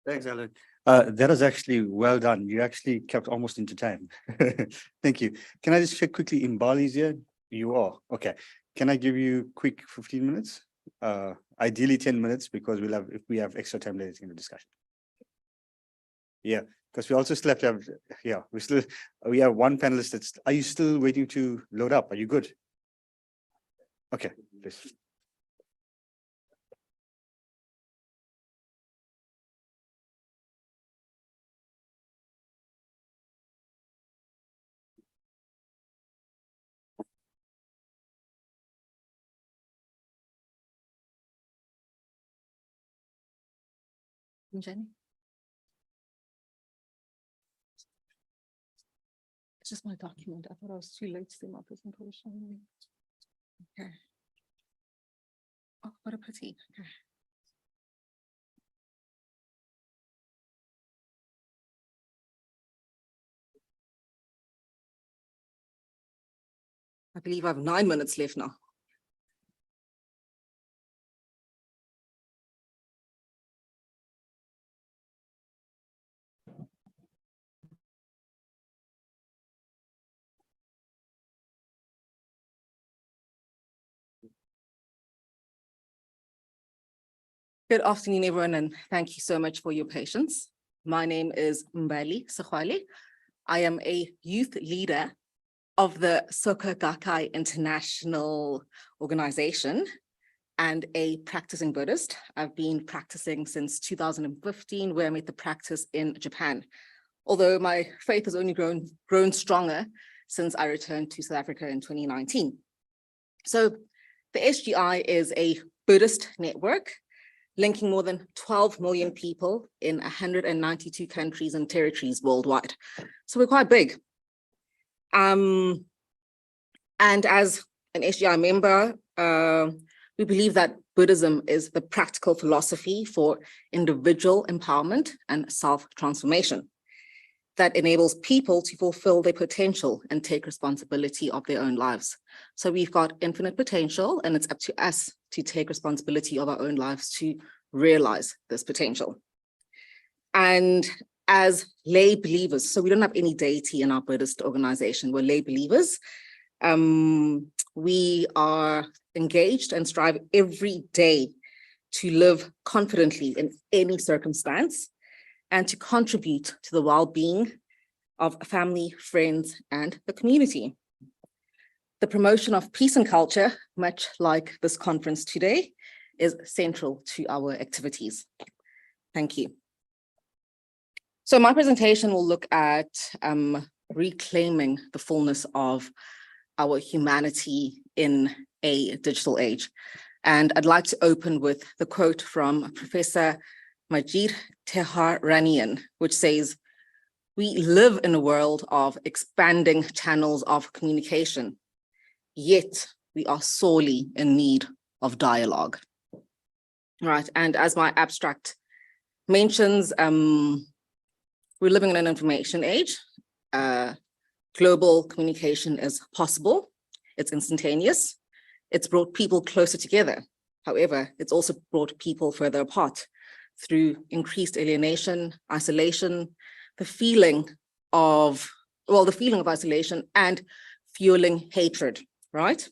Thanks, Alan. That was actually well done. You actually kept almost into time. Thank you. Can I just check quickly, Mbali's here? You are, okay. Can I give you quick 15 minutes? Ideally 10 minutes, because if we have extra time later in the discussion. Yeah, because we also still have to have, yeah, we have one panelist are you still waiting to load up? Are you good? Okay, please. Jenny? It's just my document. I thought I was too late to see my presentation. Okay. Oh, what a pity. Okay. I believe I have 9 minutes left now. Good afternoon, everyone, and thank you so much for your patience. My name is Mbali Sekhwali. I am a youth leader of the Soka Gakkai International Organization and a practicing Buddhist. I've been practicing since 2015, where I met the practice in Japan. Although my faith has only grown stronger since I returned to South Africa in 2019. So the SGI is a Buddhist network linking more than 12 million people in 192 countries and territories worldwide. So we're quite big. And as an SGI member, we believe that Buddhism is the practical philosophy for individual empowerment and self-transformation. that enables people to fulfill their potential and take responsibility of their own lives. So we've got infinite potential, and it's up to us to take responsibility of our own lives to realize this potential. And as lay believers, so we don't have any deity in our Buddhist organization, we're lay believers. We are engaged and strive every day to live confidently in any circumstance and to contribute to the well-being of family, friends, and the community. The promotion of peace and culture, much like this conference today, is central to our activities. Thank you. So my presentation will look at reclaiming the fullness of our humanity in a digital age. And I'd like to open with the quote from Professor Majid Tehranian, which says, "We live in a world of expanding channels of communication, yet we are sorely in need of dialogue." Right, and as my abstract mentions, we're living in an information age. Global communication is possible. It's instantaneous. It's brought people closer together. However, it's also brought people further apart through increased alienation, isolation, the feeling of isolation and fueling hatred, right?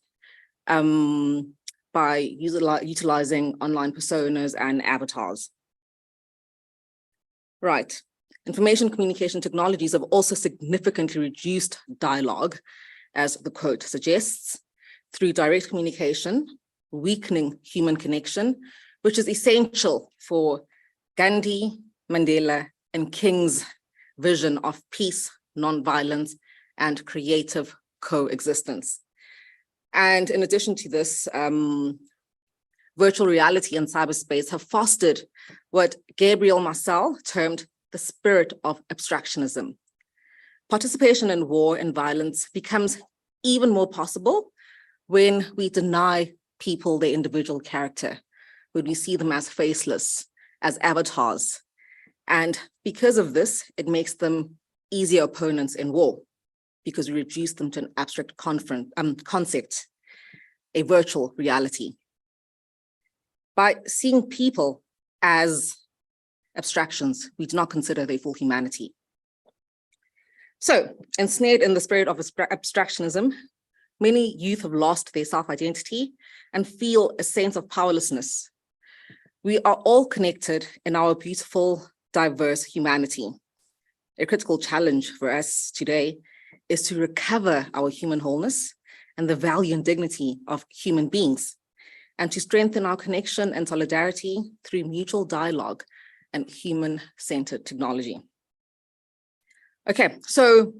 By utilizing online personas and avatars. Right. Information communication technologies have also significantly reduced dialogue, as the quote suggests, through direct communication, weakening human connection, which is essential for Gandhi, Mandela, and King's vision of peace, nonviolence, and creative coexistence. And in addition to this, virtual reality and cyberspace have fostered what Gabriel Marcel termed the spirit of abstractionism. Participation in war and violence becomes even more possible when we deny people their individual character, when we see them as faceless, as avatars. And because of this, it makes them easier opponents in war, because we reduce them to an abstract concept, a virtual reality. By seeing people as abstractions, we do not consider their full humanity. So, ensnared in the spirit of abstractionism, many youth have lost their self-identity and feel a sense of powerlessness. We are all connected in our beautiful, diverse humanity. A critical challenge for us today is to recover our human wholeness and the value and dignity of human beings, and to strengthen our connection and solidarity through mutual dialogue and human-centered technology. Okay, so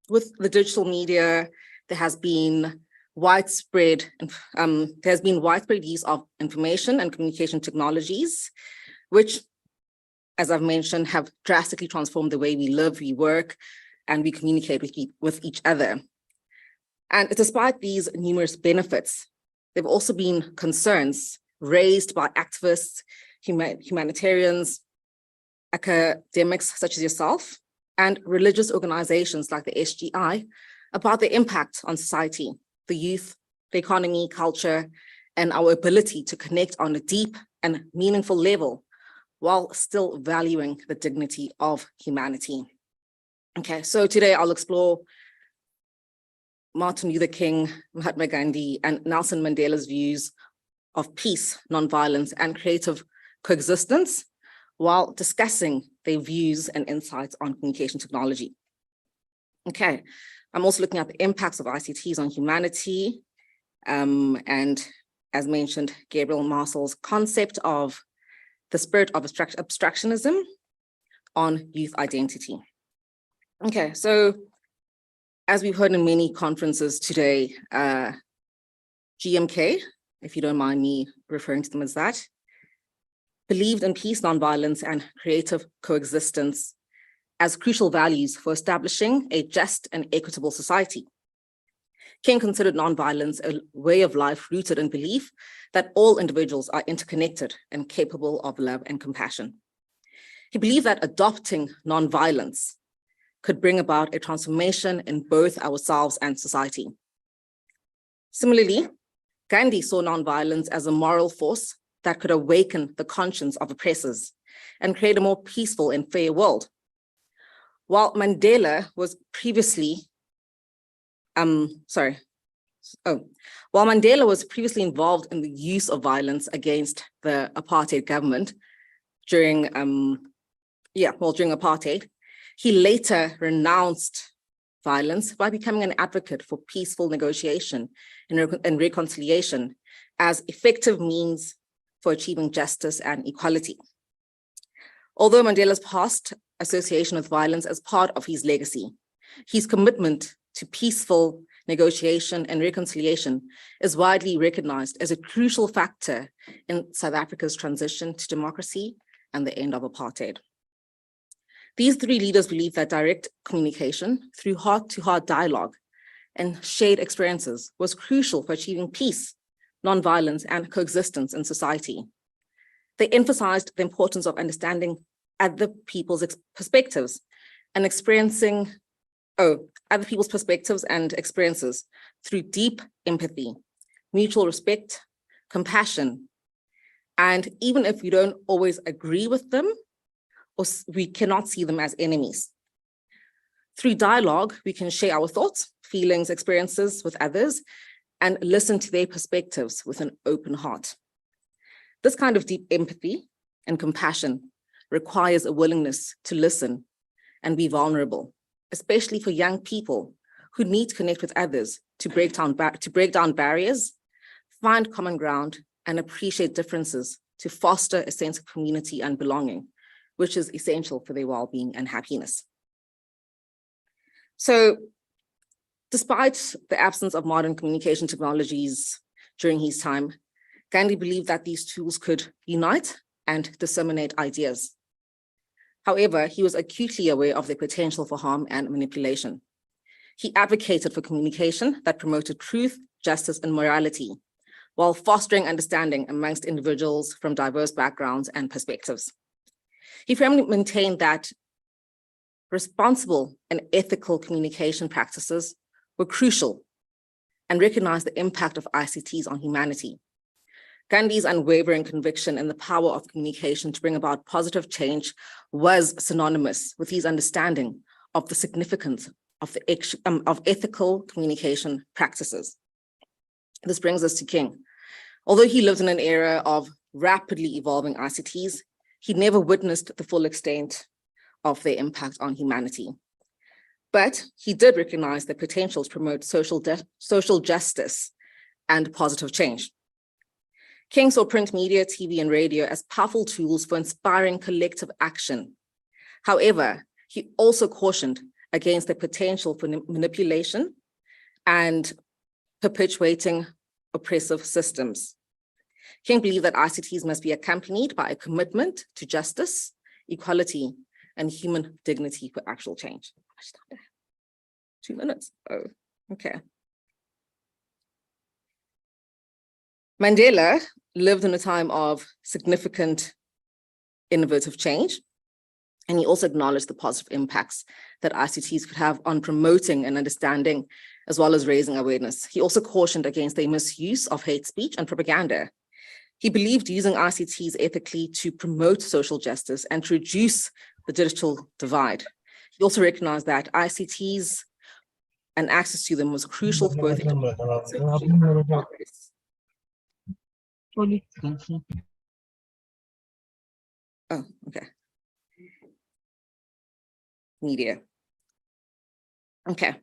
with the digital media, there has been widespread use of information and communication technologies, which, as I've mentioned, have drastically transformed the way we live, we work, and we communicate with each other. And despite these numerous benefits, there have also been concerns raised by activists, humanitarians, academics such as yourself, and religious organizations like the SGI about the impact on society, the youth, the economy, culture, and our ability to connect on a deep and meaningful level while still valuing the dignity of humanity. Okay, so today I'll explore Martin Luther King, Mahatma Gandhi, and Nelson Mandela's views of peace, nonviolence, and creative coexistence, while discussing their views and insights on communication technology. Okay, I'm also looking at the impacts of ICTs on humanity, and as mentioned, Gabriel Marcel's concept of the spirit of abstractionism on youth identity. Okay, so as we've heard in many conferences today, GMK, if you don't mind me referring to them as that, believed in peace, nonviolence, and creative coexistence as crucial values for establishing a just and equitable society. King considered nonviolence a way of life rooted in belief that all individuals are interconnected and capable of love and compassion. He believed that adopting nonviolence could bring about a transformation in both ourselves and society. Similarly, Gandhi saw nonviolence as a moral force that could awaken the conscience of oppressors and create a more peaceful and fair world. While Mandela was previously, while Mandela was previously involved in the use of violence against the apartheid government during apartheid, he later renounced violence by becoming an advocate for peaceful negotiation and reconciliation as effective means for achieving justice and equality. Although Mandela's past association with violence as part of his legacy, his commitment to peaceful negotiation and reconciliation is widely recognized as a crucial factor in South Africa's transition to democracy and the end of apartheid. These three leaders believe that direct communication through heart-to-heart dialogue and shared experiences was crucial for achieving peace, nonviolence, and coexistence in society. They emphasized the importance of understanding other people's perspectives and experiences through deep empathy, mutual respect, compassion, and even if we don't always agree with them, or we cannot see them as enemies. Through dialogue, we can share our thoughts, feelings, experiences with others, and listen to their perspectives with an open heart. This kind of deep empathy and compassion requires a willingness to listen and be vulnerable, especially for young people who need to connect with others to break down barriers, find common ground, and appreciate differences to foster a sense of community and belonging, which is essential for their well-being and happiness. So, despite the absence of modern communication technologies during his time, Gandhi believed that these tools could unite and disseminate ideas. However, he was acutely aware of their potential for harm and manipulation. He advocated for communication that promoted truth, justice, and morality, while fostering understanding amongst individuals from diverse backgrounds and perspectives. He firmly maintained that responsible and ethical communication practices were crucial and recognized the impact of ICTs on humanity. Gandhi's unwavering conviction in the power of communication to bring about positive change was synonymous with his understanding of the significance of ethical communication practices. This brings us to King. Although he lived in an era of rapidly evolving ICTs, he never witnessed the full extent of their impact on humanity. But he did recognize the potential to promote social justice and positive change. King saw print media, TV, and radio as powerful tools for inspiring collective action. However, he also cautioned against the potential for manipulation and perpetuating oppressive systems. King believed that ICTs must be accompanied by a commitment to justice, equality, and human dignity for actual change. 2 minutes. Oh, okay. Mandela lived in a time of significant innovative change, and he also acknowledged the positive impacts that ICTs could have on promoting and understanding, as well as raising awareness. He also cautioned against the misuse of hate speech and propaganda. He believed using ICTs ethically to promote social justice and to reduce the digital divide. He also recognized that ICTs and access to them was crucial for both progress. Oh, okay. Media. Okay.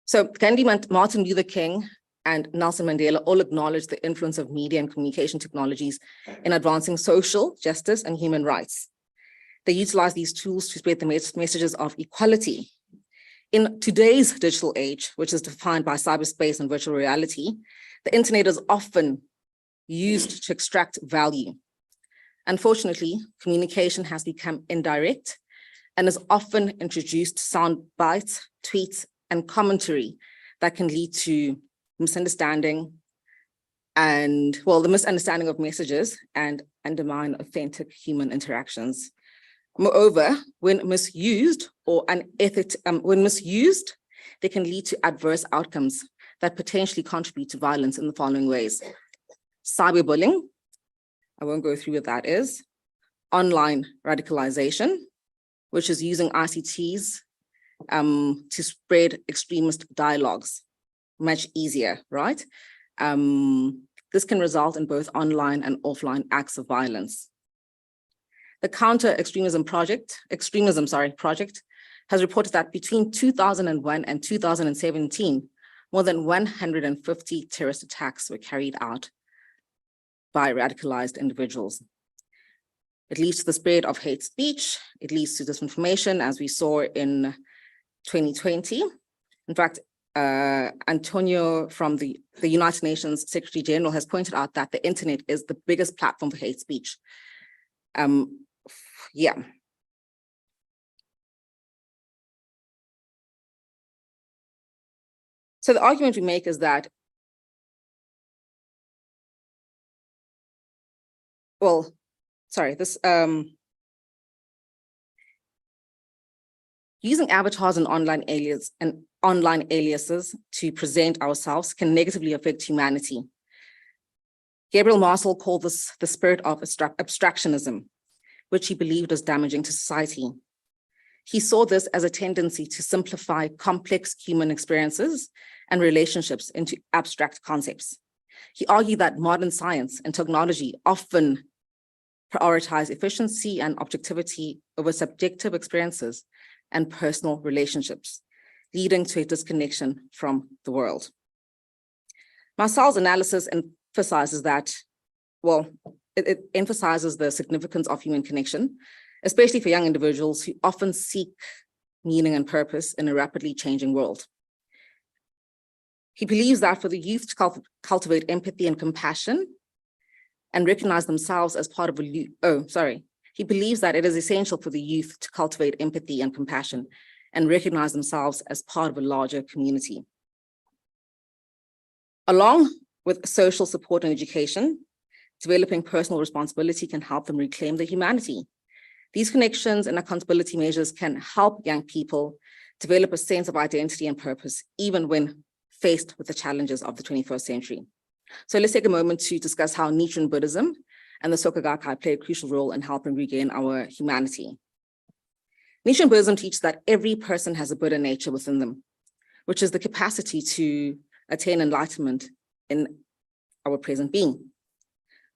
So Gandhi, Martin Luther King, and Nelson Mandela all acknowledged the influence of media and communication technologies in advancing social justice and human rights. They utilize these tools to spread the messages of equality. In today's digital age, which is defined by cyberspace and virtual reality, the internet is often used to extract value. Unfortunately, communication has become indirect and is often introduced sound bites, tweets, and commentary that can lead to misunderstanding, and, well, the misunderstanding of messages and undermine authentic human interactions. Moreover, when misused or when misused, they can lead to adverse outcomes that potentially contribute to violence in the following ways. Cyberbullying, I won't go through what that is. Online radicalization, which is using ICTs to spread extremist dialogues, much easier, right? This can result in both online and offline acts of violence. The Counter-Extremism Project has reported that between 2001 and 2017, more than 150 terrorist attacks were carried out by radicalized individuals. It leads to the spread of hate speech. It leads to disinformation, as we saw in 2020. In fact, Antonio from the United Nations Secretary General has pointed out that the internet is the biggest platform for hate speech. Yeah. So the argument we make is that, well, sorry, this, using avatars and online aliases to present ourselves can negatively affect humanity. Gabriel Marcel called this the spirit of abstractionism, which he believed was damaging to society. He saw this as a tendency to simplify complex human experiences and relationships into abstract concepts. He argued that modern science and technology often prioritize efficiency and objectivity over subjective experiences and personal relationships, leading to a disconnection from the world. Marcel's analysis emphasizes that, well, it emphasizes the significance of human connection, especially for young individuals who often seek meaning and purpose in a rapidly changing world. He believes that for the youth to cultivate empathy and compassion and recognize themselves as part of he believes that it is essential for the youth to cultivate empathy and compassion and recognize themselves as part of a larger community. Along with social support and education, developing personal responsibility can help them reclaim their humanity. These connections and accountability measures can help young people develop a sense of identity and purpose, even when faced with the challenges of the 21st century. So let's take a moment to discuss how Nichiren Buddhism and the Soka Gakkai play a crucial role in helping regain our humanity. Nichiren Buddhism teaches that every person has a Buddha nature within them, which is the capacity to attain enlightenment in our present being.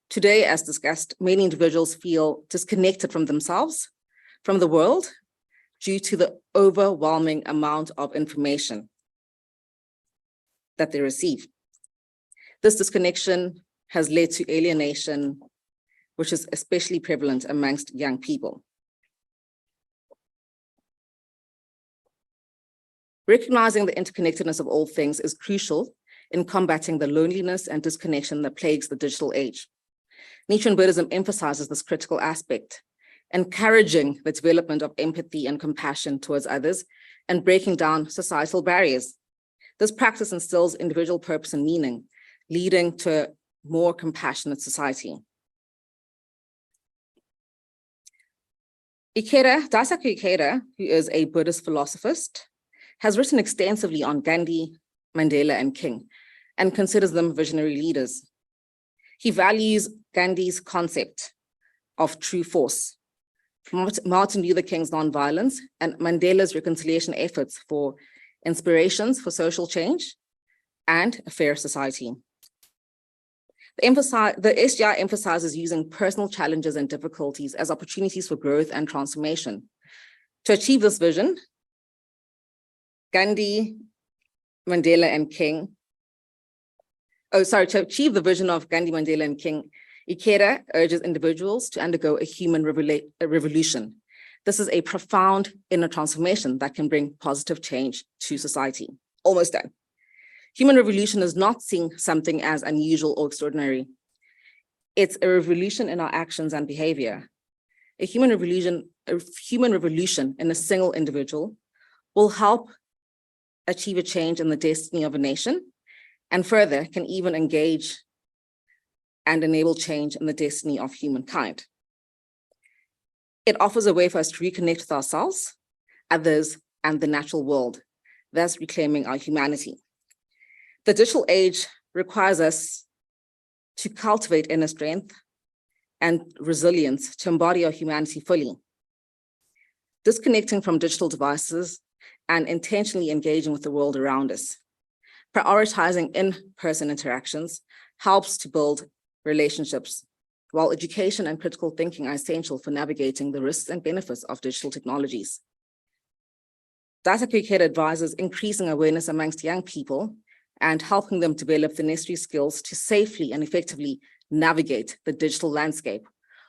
Today, as discussed, many individuals feel disconnected from themselves, from the world, due to the overwhelming amount of information that they receive. This disconnection has led to alienation, which is especially prevalent amongst young people. Recognizing the interconnectedness of all things is crucial in combating the loneliness and disconnection that plagues the digital age. Nichiren Buddhism emphasizes this critical aspect, encouraging the development of empathy and compassion towards others and breaking down societal barriers. This practice instills individual purpose and meaning, leading to a more compassionate society. Daisaku Ikeda, who is a Buddhist philosophist, has written extensively on Gandhi, Mandela, and King, and considers them visionary leaders. He values Gandhi's concept of true force, Martin Luther King's nonviolence, and Mandela's reconciliation efforts for inspirations for social change and a fair society. The SGI emphasizes using personal challenges and difficulties as opportunities for growth and transformation. To achieve this vision, Gandhi, Mandela, and King, to achieve the vision of Gandhi, Mandela, and King, Ikeda urges individuals to undergo a human revolution. This is a profound inner transformation that can bring positive change to society. Almost done. Human revolution is not seeing something as unusual or extraordinary. It's a revolution in our actions and behavior. A human revolution in a single individual will help achieve a change in the destiny of a nation, and further can even engage and enable change in the destiny of humankind. It offers a way for us to reconnect with ourselves, others, and the natural world, thus reclaiming our humanity. The digital age requires us to cultivate inner strength and resilience to embody our humanity fully. Disconnecting from digital devices and intentionally engaging with the world around us. Prioritizing in-person interactions helps to build relationships, while education and critical thinking are essential for navigating the risks and benefits of digital technologies. Data Cricket advises increasing awareness amongst young people and helping them develop the necessary skills to safely and effectively navigate the digital landscape,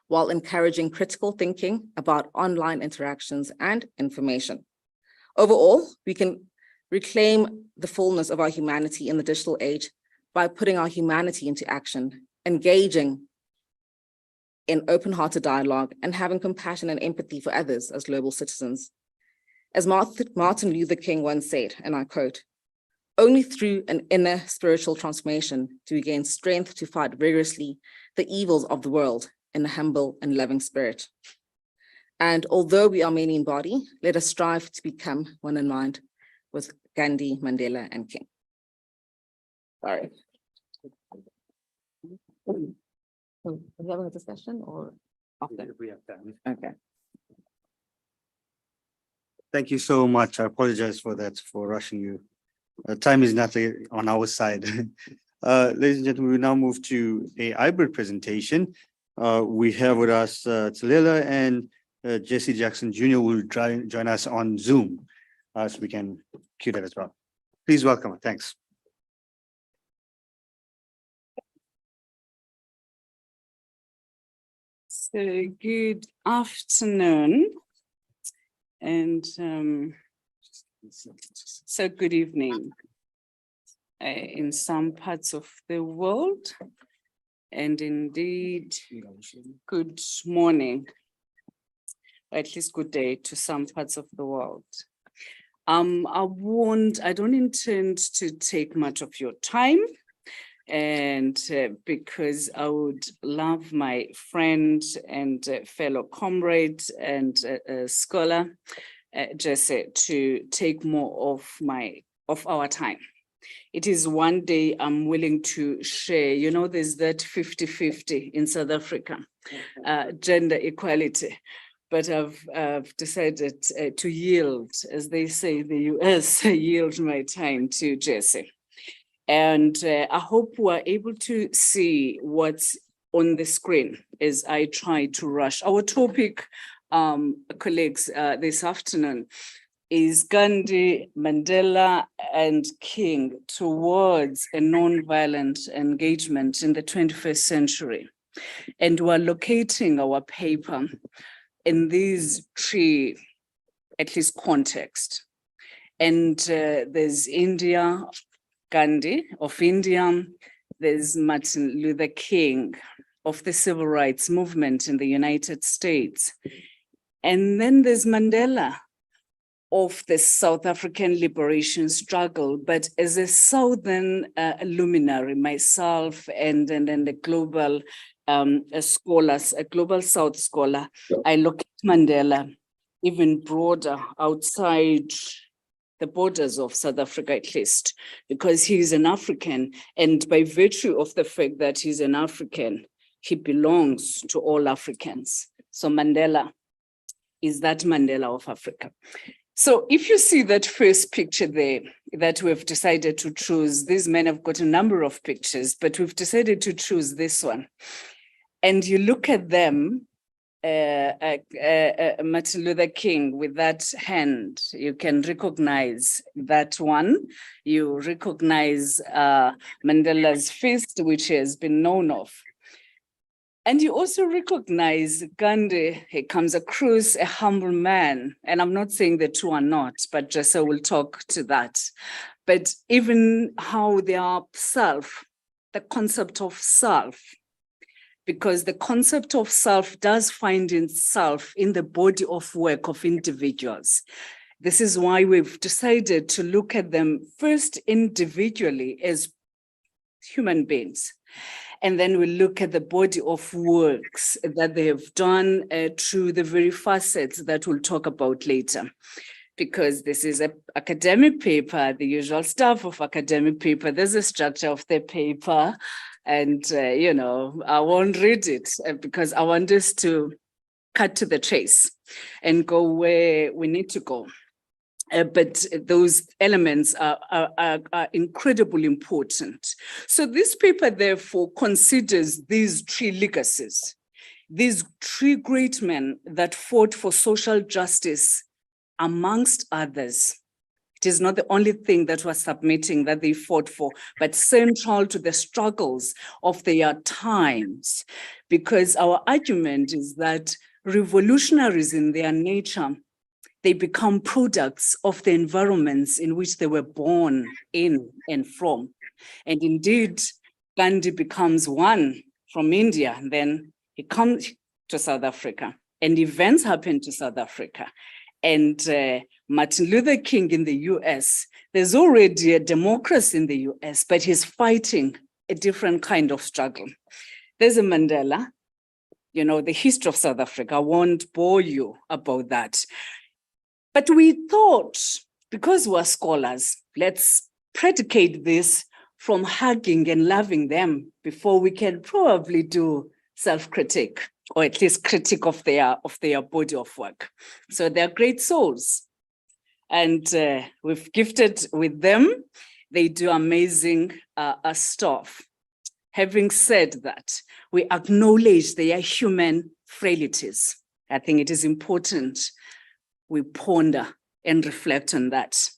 while encouraging critical thinking about online interactions and information. Overall, we can reclaim the fullness of our humanity in the digital age by putting our humanity into action, engaging in open-hearted dialogue, and having compassion and empathy for others as global citizens. As Martin Luther King once said, and I quote, "Only through an inner spiritual transformation do we gain strength to fight vigorously the evils of the world in a humble and loving spirit. And although we are many in body, let us strive to become one in mind with Gandhi, Mandela, and King." Sorry. Are we having a discussion or after? We have time. Okay. Thank you so much. I apologize for that, for rushing you. Time is not on our side. Ladies and gentlemen, we now move to a hybrid presentation. We have with us Talela and Jesse Jackson Jr. will join us on Zoom. So we can cue that as well. Please welcome. Thanks. So good afternoon and so good evening in some parts of the world, and indeed good morning, or at least good day to some parts of the world. I don't intend to take much of your time, and because I would love my friend and fellow comrade and scholar, Jesse, to take more of our time. It is one day I'm willing to share, you know, there's that 50-50 in South Africa, gender equality. But I've decided to yield, as they say in the US, yield my time to Jesse. And I hope we're able to see what's on the screen as I try to rush. Our topic, colleagues, this afternoon is Gandhi, Mandela, and King towards a non-violent engagement in the 21st century. And we're locating our paper in these three, at least, context. And there's India, Gandhi of India, there's Martin Luther King of the civil rights movement in the United States. And then there's Mandela of the South African liberation struggle, but as a Southern luminary myself and then the global scholars, a global South scholar, I look at Mandela even broader outside the borders of South Africa, at least, because he's an African. And by virtue of the fact that he's an African, he belongs to all Africans. So Mandela is that Mandela of Africa. So if you see that first picture there that we've decided to choose, these men have got a number of pictures, but we've decided to choose this one. And you look at them, Martin Luther King with that hand, you can recognize that one. You recognize Mandela's fist, which has been known of. And you also recognize Gandhi. He comes across a humble man. And I'm not saying the two are not, but just so we'll talk to that. But even how they are self, the concept of self, because the concept of self does find itself in the body of work of individuals. This is why we've decided to look at them first individually as human beings. And then we look at the body of works that they have done through the very facets that we'll talk about later. Because this is an academic paper, the usual stuff of academic paper, there's a structure of the paper. And, you know, I won't read it because I want us to cut to the chase and go where we need to go. But those elements are incredibly important. So this paper, therefore, considers these three legacies, these three great men that fought for social justice, amongst others. It is not the only thing that we're submitting that they fought for, but central to the struggles of their times. Because our argument is that revolutionaries in their nature, they become products of the environments in which they were born in and from. And indeed, Gandhi becomes one from India, and then he comes to South Africa, and events happen to South Africa. And Martin Luther King in the US, there's already a democracy in the US, but he's fighting a different kind of struggle. There's a Mandela, you know, the history of South Africa. I won't bore you about that. But we thought, because we're scholars, let's predicate this from hugging and loving them before we can probably do self-critique, or at least critique of their body of work. So they're great souls. And we've gifted with them. They do amazing stuff. Having said that, we acknowledge their human frailties. I think it is important we ponder and reflect on that.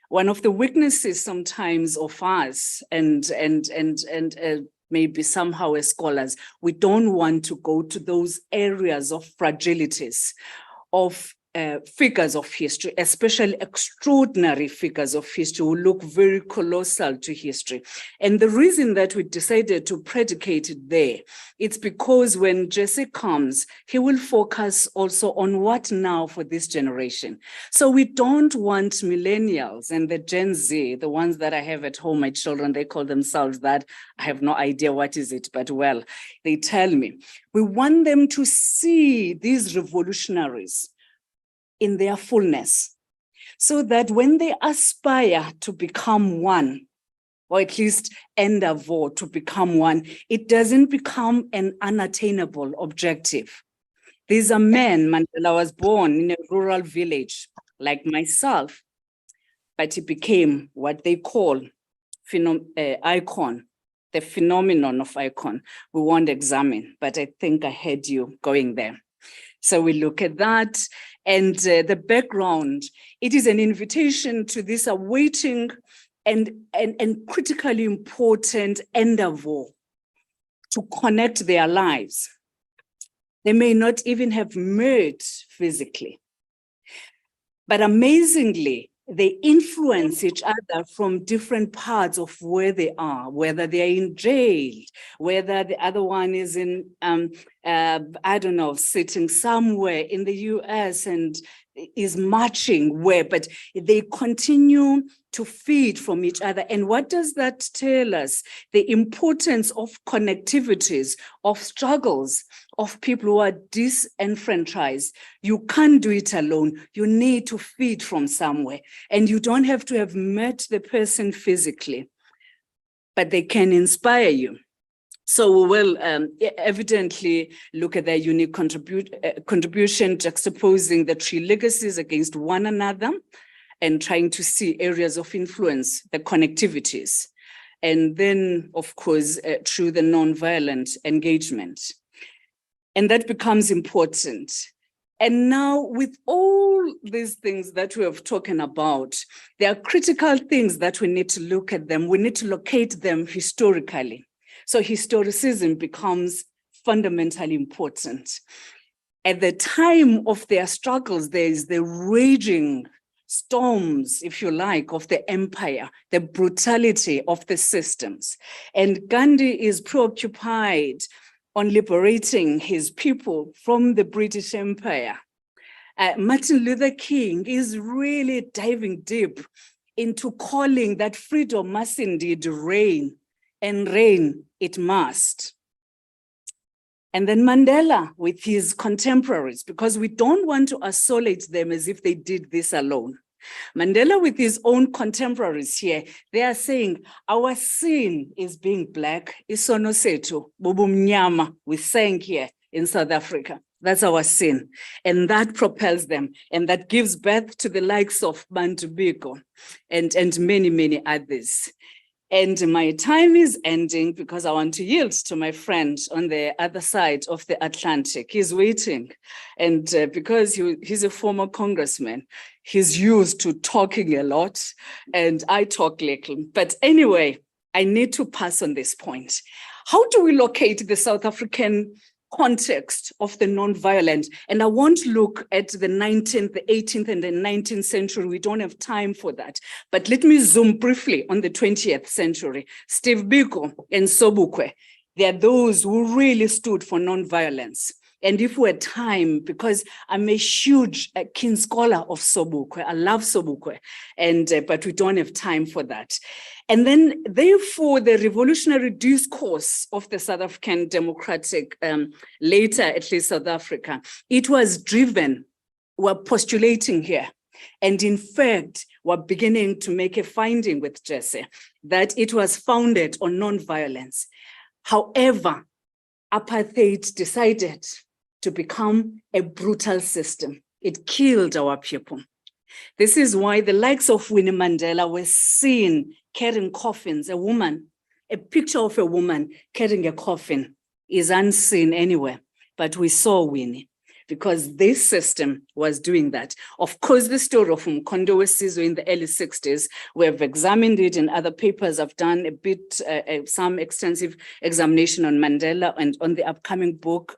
One of the weaknesses sometimes of us and maybe somehow as scholars, we don't want to go to those areas of fragilities of figures of history, especially extraordinary figures of history who look very colossal to history. And the reason that we decided to predicate it there, it's because when Jesse comes, he will focus also on what now for this generation. So we don't want millennials and the Gen Z, the ones that I have at home, my children, they call themselves that. I have no idea what is it, but well, they tell me. We want them to see these revolutionaries in their fullness, so that when they aspire to become one, or at least endeavor to become one, it doesn't become an unattainable objective. These are men. Mandela was born in a rural village like myself, but he became what they call icon, the phenomenon of icon. We won't examine, but I think I had you going there. So we look at that and the background. It is an invitation to this awaiting and critically important endeavor to connect their lives. They may not even have met physically, but amazingly, they influence each other from different parts of where they are, whether they are in jail, whether the other one is in, I don't know, sitting somewhere in the US and is marching where, but they continue to feed from each other. And what does that tell us? The importance of connectivities, of struggles, of people who are disenfranchised. You can't do it alone. You need to feed from somewhere. And you don't have to have met the person physically, but they can inspire you. So we will evidently look at their unique contribution, juxtaposing the three legacies against one another and trying to see areas of influence, the connectivities. And then, of course, through the nonviolent engagement. And that becomes important. And now with all these things that we have spoken about, there are critical things that we need to look at them. We need to locate them historically. So historicism becomes fundamentally important. At the time of their struggles, there is the raging storms, if you like, of the empire, the brutality of the systems. And Gandhi is preoccupied on liberating his people from the British Empire. Martin Luther King is really diving deep into calling that freedom must indeed reign and reign it must. And then Mandela with his contemporaries, because we don't want to isolate them as if they did this alone. Mandela with his own contemporaries here, they are saying, our sin is being black, isono setu, bubumnyama, we sang here in South Africa. That's our sin. And that propels them. And that gives birth to the likes of Bantu Biko and many, many others. And my time is ending because I want to yield to my friend on the other side of the Atlantic. He's waiting. And because he's a former congressman, he's used to talking a lot and I talk little. But anyway, I need to pass on this point. How do we locate the South African context of the non-violent? And I won't look at the 19th, the 18th, and the 19th century. We don't have time for that. But let me zoom briefly on the 20th century. Steve Biko and Sobukwe, they are those who really stood for non-violence. And if we had time, because I'm a huge keen scholar of Sobukwe, I love Sobukwe, but we don't have time for that. And then therefore the revolutionary discourse of the South African democratic, later at least South Africa, it was driven, we're postulating here. And in fact, we're beginning to make a finding with Jesse that it was founded on non-violence. However, apartheid decided to become a brutal system. It killed our people. This is why the likes of Winnie Mandela were seen carrying coffins. A woman, a picture of a woman carrying a coffin is unseen anywhere, but we saw Winnie because this system was doing that. Of course, the story of Mkondo Wesizwe in the early 60s, we have examined it in other papers. I've done a bit, some extensive examination on Mandela and on the upcoming book,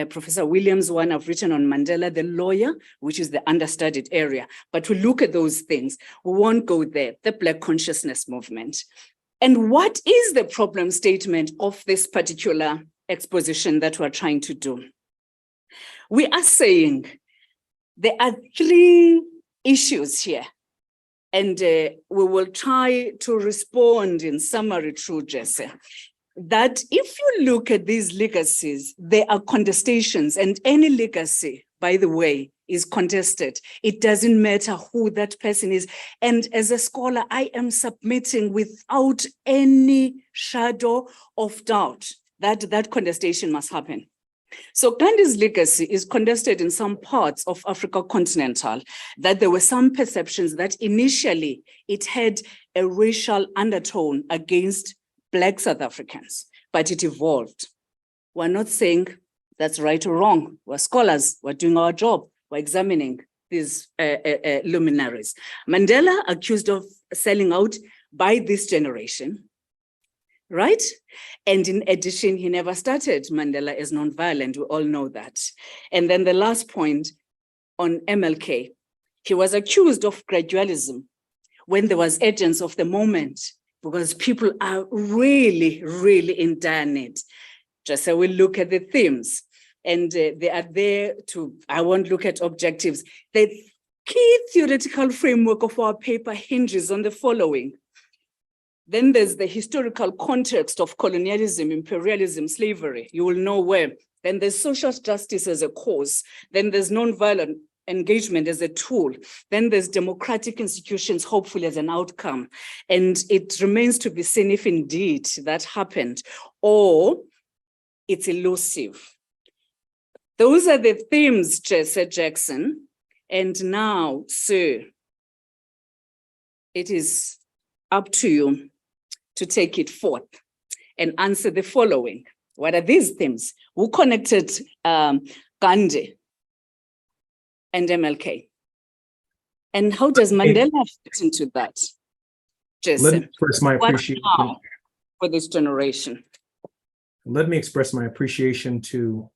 Professor Williams' one I've written on Mandela, the lawyer, which is the understudied area. But we look at those things. We won't go there, the Black consciousness movement. And what is the problem statement of this particular exposition that we're trying to do? We are saying there are three issues here, and we will try to respond in summary through Jesse. That if you look at these legacies, there are contestations, and any legacy, by the way, is contested. It doesn't matter who that person is. And as a scholar, I am submitting without any shadow of doubt that that contestation must happen. So Gandhi's legacy is contested in some parts of Africa continental, that there were some perceptions that initially it had a racial undertone against Black South Africans, but it evolved. We're not saying that's right or wrong. We're scholars, we're doing our job, we're examining these luminaries. Mandela accused of selling out by this generation, right? And in addition, he never started Mandela as non-violent. We all know that. And then the last point on MLK, he was accused of gradualism when there was urgency of the moment, because people are really, really in dire need. Just so we look at the themes, and they are there to, I won't look at objectives. The key theoretical framework of our paper hinges on the following. Then there's the historical context of colonialism, imperialism, slavery. You will know where. Then there's social justice as a cause. Then there's nonviolent engagement as a tool. Then there's democratic institutions, hopefully as an outcome. And it remains to be seen if indeed that happened, or it's elusive. Those are the themes, Jesse Jackson. And now, sir, it is up to you to take it forth and answer the following. What are these themes? Who connected Gandhi and MLK? And how does Mandela fit into that? Let me Jason, express my what appreciation now for this generation? Let me express my appreciation to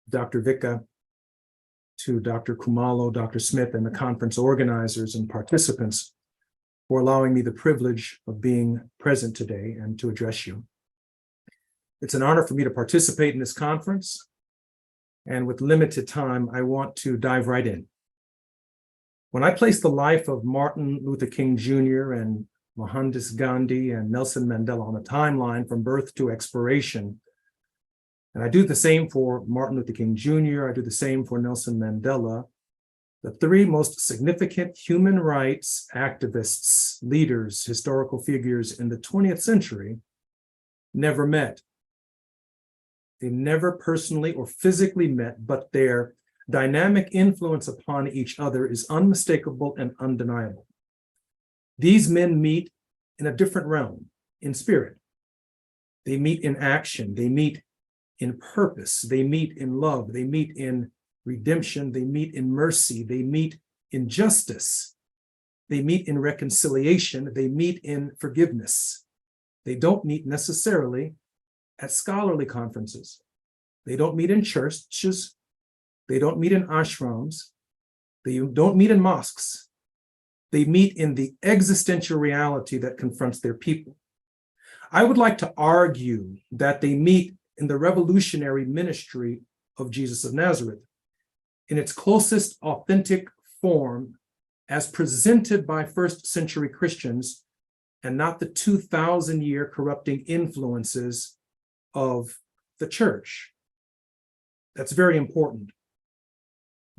Dr. Vika, to Dr. Kumalo, Dr. Smith, and the conference organizers and participants for allowing me the privilege of being present today and to address you. It's an honor for me to participate in this conference. And with limited time, I want to dive right in. When I place the life of Martin Luther King Jr. and Mohandas Gandhi and Nelson Mandela on a timeline from birth to expiration. And I do the same for Martin Luther King Jr. I do the same for Nelson Mandela. The three most significant human rights activists, leaders, historical figures in the 20th century never met. They never personally or physically met, but their dynamic influence upon each other is unmistakable and undeniable. These men meet in a different realm, in spirit. They meet in action. They meet in purpose. They meet in love. They meet in redemption. They meet in mercy. They meet in justice. They meet in reconciliation. They meet in forgiveness. They don't meet necessarily at scholarly conferences. They don't meet in churches. They don't meet in ashrams. They don't meet in mosques. They meet in the existential reality that confronts their people. I would like to argue that they meet in the revolutionary ministry of Jesus of Nazareth, in its closest authentic form as presented by first century Christians, and not the 2,000-year corrupting influences of the church. That's very important,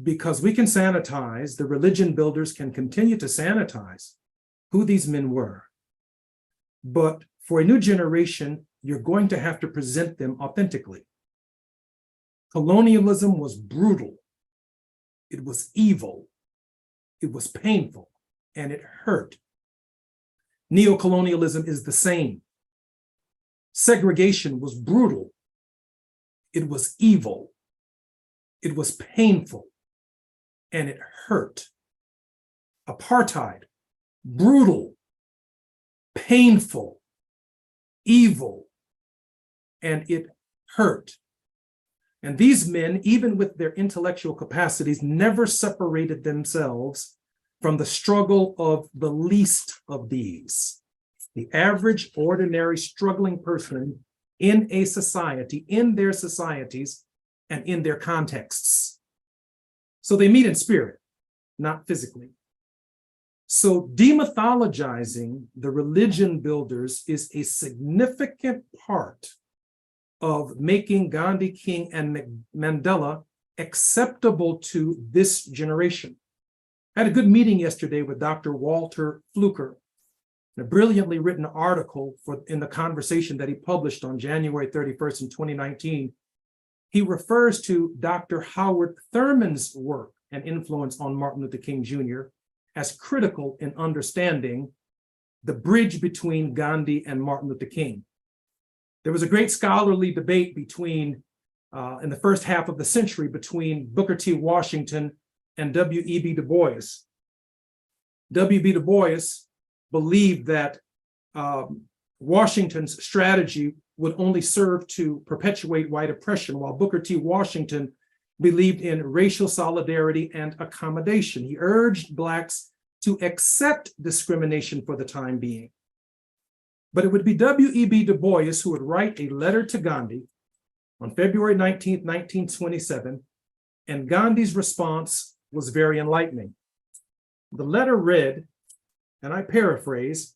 because we can sanitize, the religion builders can continue to sanitize who these men were. But for a new generation, you're going to have to present them authentically. Colonialism was brutal. It was evil. It was painful, and it hurt. Neocolonialism is the same. Segregation was brutal. It was evil. It was painful, and it hurt. Apartheid, brutal, painful, evil, and it hurt. And these men, even with their intellectual capacities, never separated themselves from the struggle of the least of these. The average, ordinary, struggling person in a society, in their societies, and in their contexts. So they meet in spirit, not physically. So demythologizing the religion builders is a significant part of making Gandhi, King, and Mandela acceptable to this generation. I had a good meeting yesterday with Dr. Walter Fluker, a brilliantly written article in the conversation that he published on January 31st in 2019. He refers to Dr. Howard Thurman's work and influence on Martin Luther King Jr. as critical in understanding the bridge between Gandhi and Martin Luther King. There was a great scholarly debate between, in the first half of the century, between Booker T. Washington and W.E.B. Du Bois. W.B. Du Bois believed that Washington's strategy would only serve to perpetuate white oppression, while Booker T. Washington believed in racial solidarity and accommodation. He urged Blacks to accept discrimination for the time being. But it would be W.E.B. Du Bois who would write a letter to Gandhi on February 19th, 1927, and Gandhi's response was very enlightening. The letter read, and I paraphrase,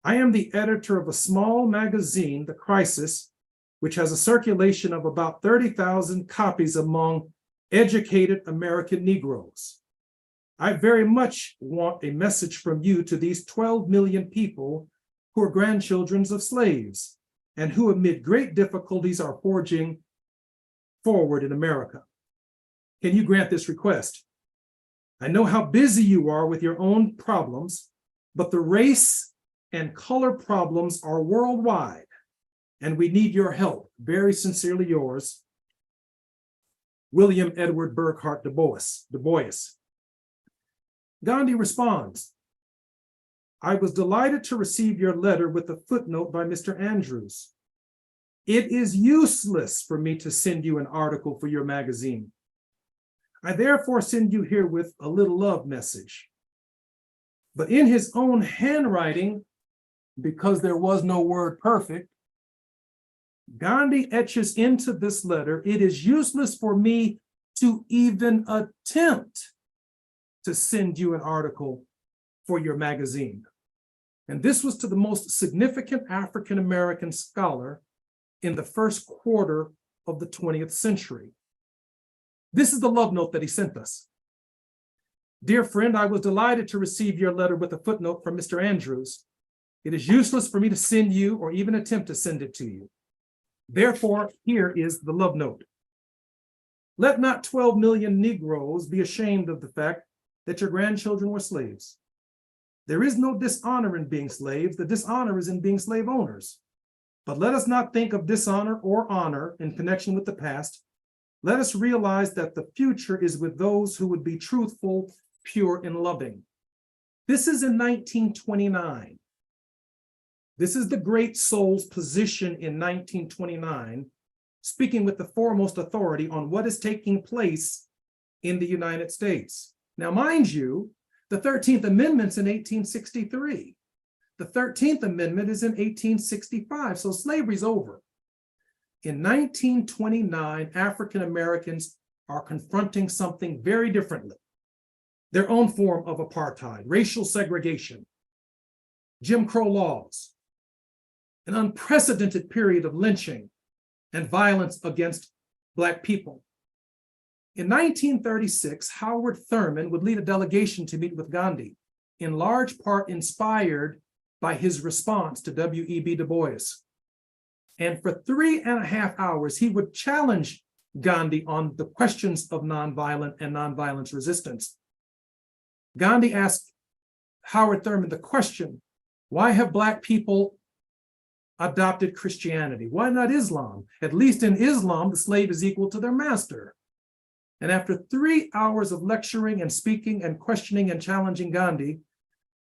"I am the editor of a small magazine, The Crisis, which has a circulation of about 30,000 copies among educated American Negroes. I very much want a message from you to these 12 million people who are grandchildren of slaves and who amid great difficulties are forging forward in America. Can you grant this request? I know how busy you are with your own problems, but the race and color problems are worldwide, and we need your help. Very sincerely yours, William Edward Burghardt Du Bois." Gandhi responds, "I was delighted to receive your letter with a footnote by Mr. Andrews. It is useless for me to send you an article for your magazine. I therefore send you herewith a little love message." But in his own handwriting, because there was no word perfect, Gandhi etches into this letter, "It is useless for me to even attempt to send you an article for your magazine." And this was to the most significant African-American scholar in the first quarter of the 20th century. This is the love note that he sent us. Dear friend, I was delighted to receive your letter with a footnote from Mr. Andrews. It is useless for me to send you or even attempt to send it to you. Therefore, here is the love note. Let not 12 million Negroes be ashamed of the fact that your grandchildren were slaves. There is no dishonor in being slaves. The dishonor is in being slave owners. But let us not think of dishonor or honor in connection with the past. Let us realize that the future is with those who would be truthful, pure, and loving. This is in 1929. This is the great soul's position in 1929, speaking with the foremost authority on what is taking place in the United States. Now, mind you, the 13th Amendment's in 1863. The 13th Amendment is in 1865, so slavery's over. In 1929, African Americans are confronting something very differently. Their own form of apartheid, racial segregation, Jim Crow laws, an unprecedented period of lynching and violence against Black people. In 1936, Howard Thurman would lead a delegation to meet with Gandhi, in large part inspired by his response to W.E.B. Du Bois. And for 3.5 hours, he would challenge Gandhi on the questions of nonviolent and nonviolence resistance. Gandhi asked Howard Thurman the question, why have Black people adopted Christianity? Why not Islam? At least in Islam, the slave is equal to their master. And after 3 hours of lecturing and speaking and questioning and challenging Gandhi,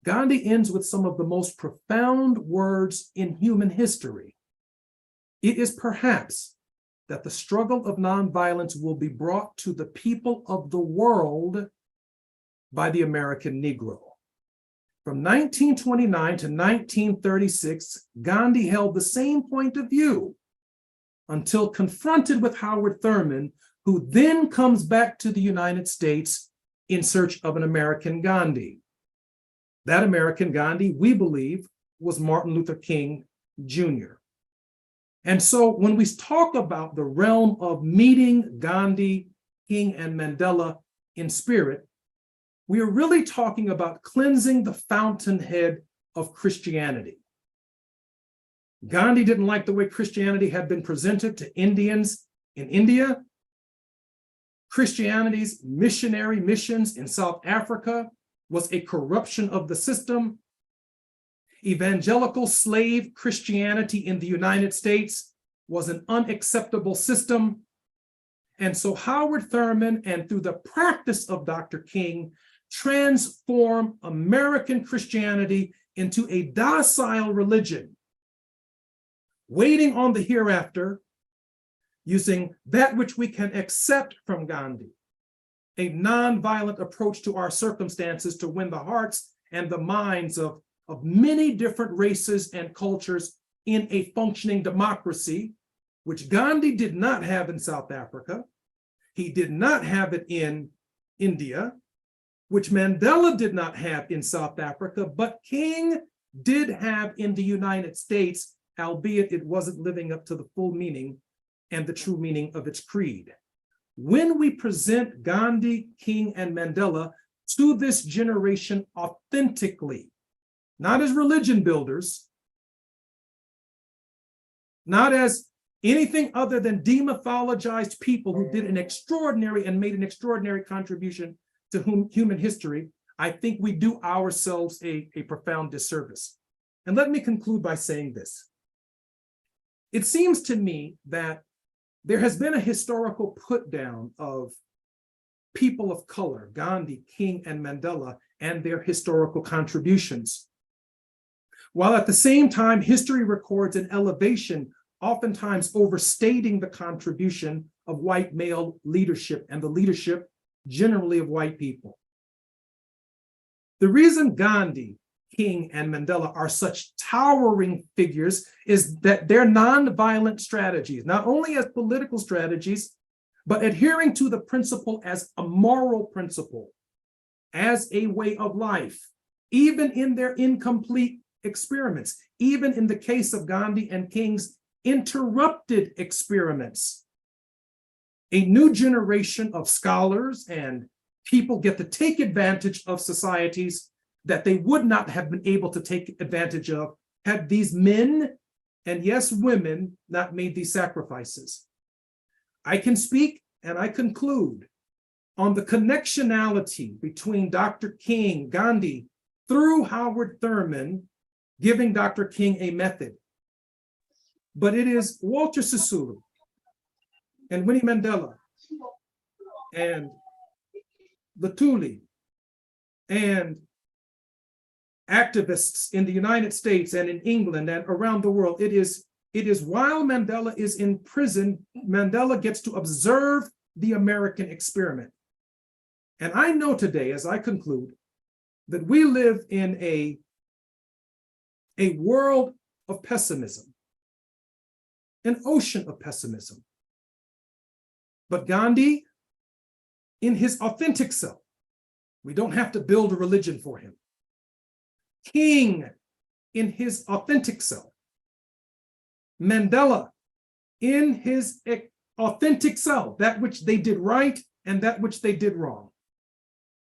Gandhi ends with some of the most profound words in human history. It is perhaps that the struggle of nonviolence will be brought to the people of the world by the American Negro. From 1929 to 1936, Gandhi held the same point of view until confronted with Howard Thurman, who then comes back to the United States in search of an American Gandhi. That American Gandhi, we believe, was Martin Luther King Jr. And so when we talk about the realm of meeting Gandhi, King, and Mandela in spirit, we are really talking about cleansing the fountainhead of Christianity. Gandhi didn't like the way Christianity had been presented to Indians in India. Christianity's missionary missions in South Africa was a corruption of the system. Evangelical slave Christianity in the United States was an unacceptable system. And so Howard Thurman, and through the practice of Dr. King, transformed American Christianity into a docile religion, waiting on the hereafter, using that which we can accept from Gandhi, a nonviolent approach to our circumstances to win the hearts and the minds of many different races and cultures in a functioning democracy, which Gandhi did not have in South Africa. He did not have it in India, which Mandela did not have in South Africa, but King did have in the United States, albeit it wasn't living up to the full meaning and the true meaning of its creed. When we present Gandhi, King, and Mandela to this generation authentically, not as religion builders, not as anything other than demythologized people who did an extraordinary and made an extraordinary contribution to human history, I think we do ourselves a profound disservice. And let me conclude by saying this. It seems to me that there has been a historical put down of people of color, Gandhi, King, and Mandela, and their historical contributions. While at the same time, history records an elevation, oftentimes overstating the contribution of white male leadership and the leadership generally of white people. The reason Gandhi, King, and Mandela are such towering figures is that their nonviolent strategies, not only as political strategies, but adhering to the principle as a moral principle, as a way of life, even in their incomplete experiments, even in the case of Gandhi and King's interrupted experiments. A new generation of scholars and people get to take advantage of societies that they would not have been able to take advantage of had these men, and yes, women, not made these sacrifices. I can speak and I conclude on the connectionality between Dr. King, Gandhi, through Howard Thurman, giving Dr. King a method. But it is Walter Sisulu and Winnie Mandela and Lutuli and activists in the United States and in England and around the world. It is while Mandela is in prison, Mandela gets to observe the American experiment. And I know today, as I conclude, that we live in a world of pessimism, an ocean of pessimism. But Gandhi, in his authentic self, we don't have to build a religion for him. King, in his authentic self. Mandela, in his authentic self, that which they did right and that which they did wrong,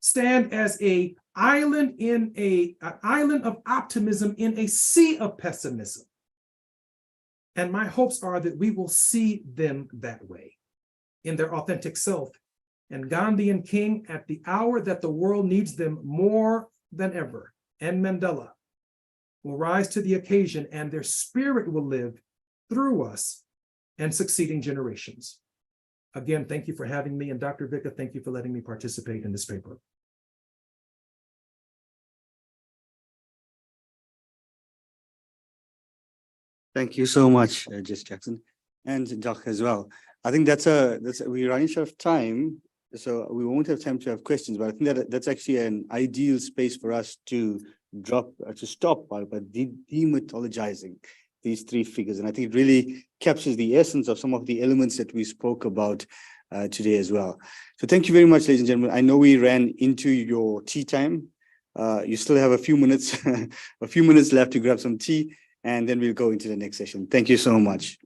stand as an island of optimism in a sea of pessimism. And my hopes are that we will see them that way, in their authentic self. And Gandhi and King, at the hour that the world needs them more than ever, and Mandela will rise to the occasion, and their spirit will live through us and succeeding generations. Again, thank you for having me. And Dr. Vika, thank you for letting me participate in this paper. Thank you so much, Jess Jackson, and Doc as well. I think we're running short of time, so we won't have time to have questions, but I think that's actually an ideal space for us to stop by demythologizing these three figures. And I think it really captures the essence of some of the elements that we spoke about today as well. So thank you very much, ladies and gentlemen. I know we ran into your tea time. You still have a few minutes, left to grab some tea, and then we'll go into the next session. Thank you so much.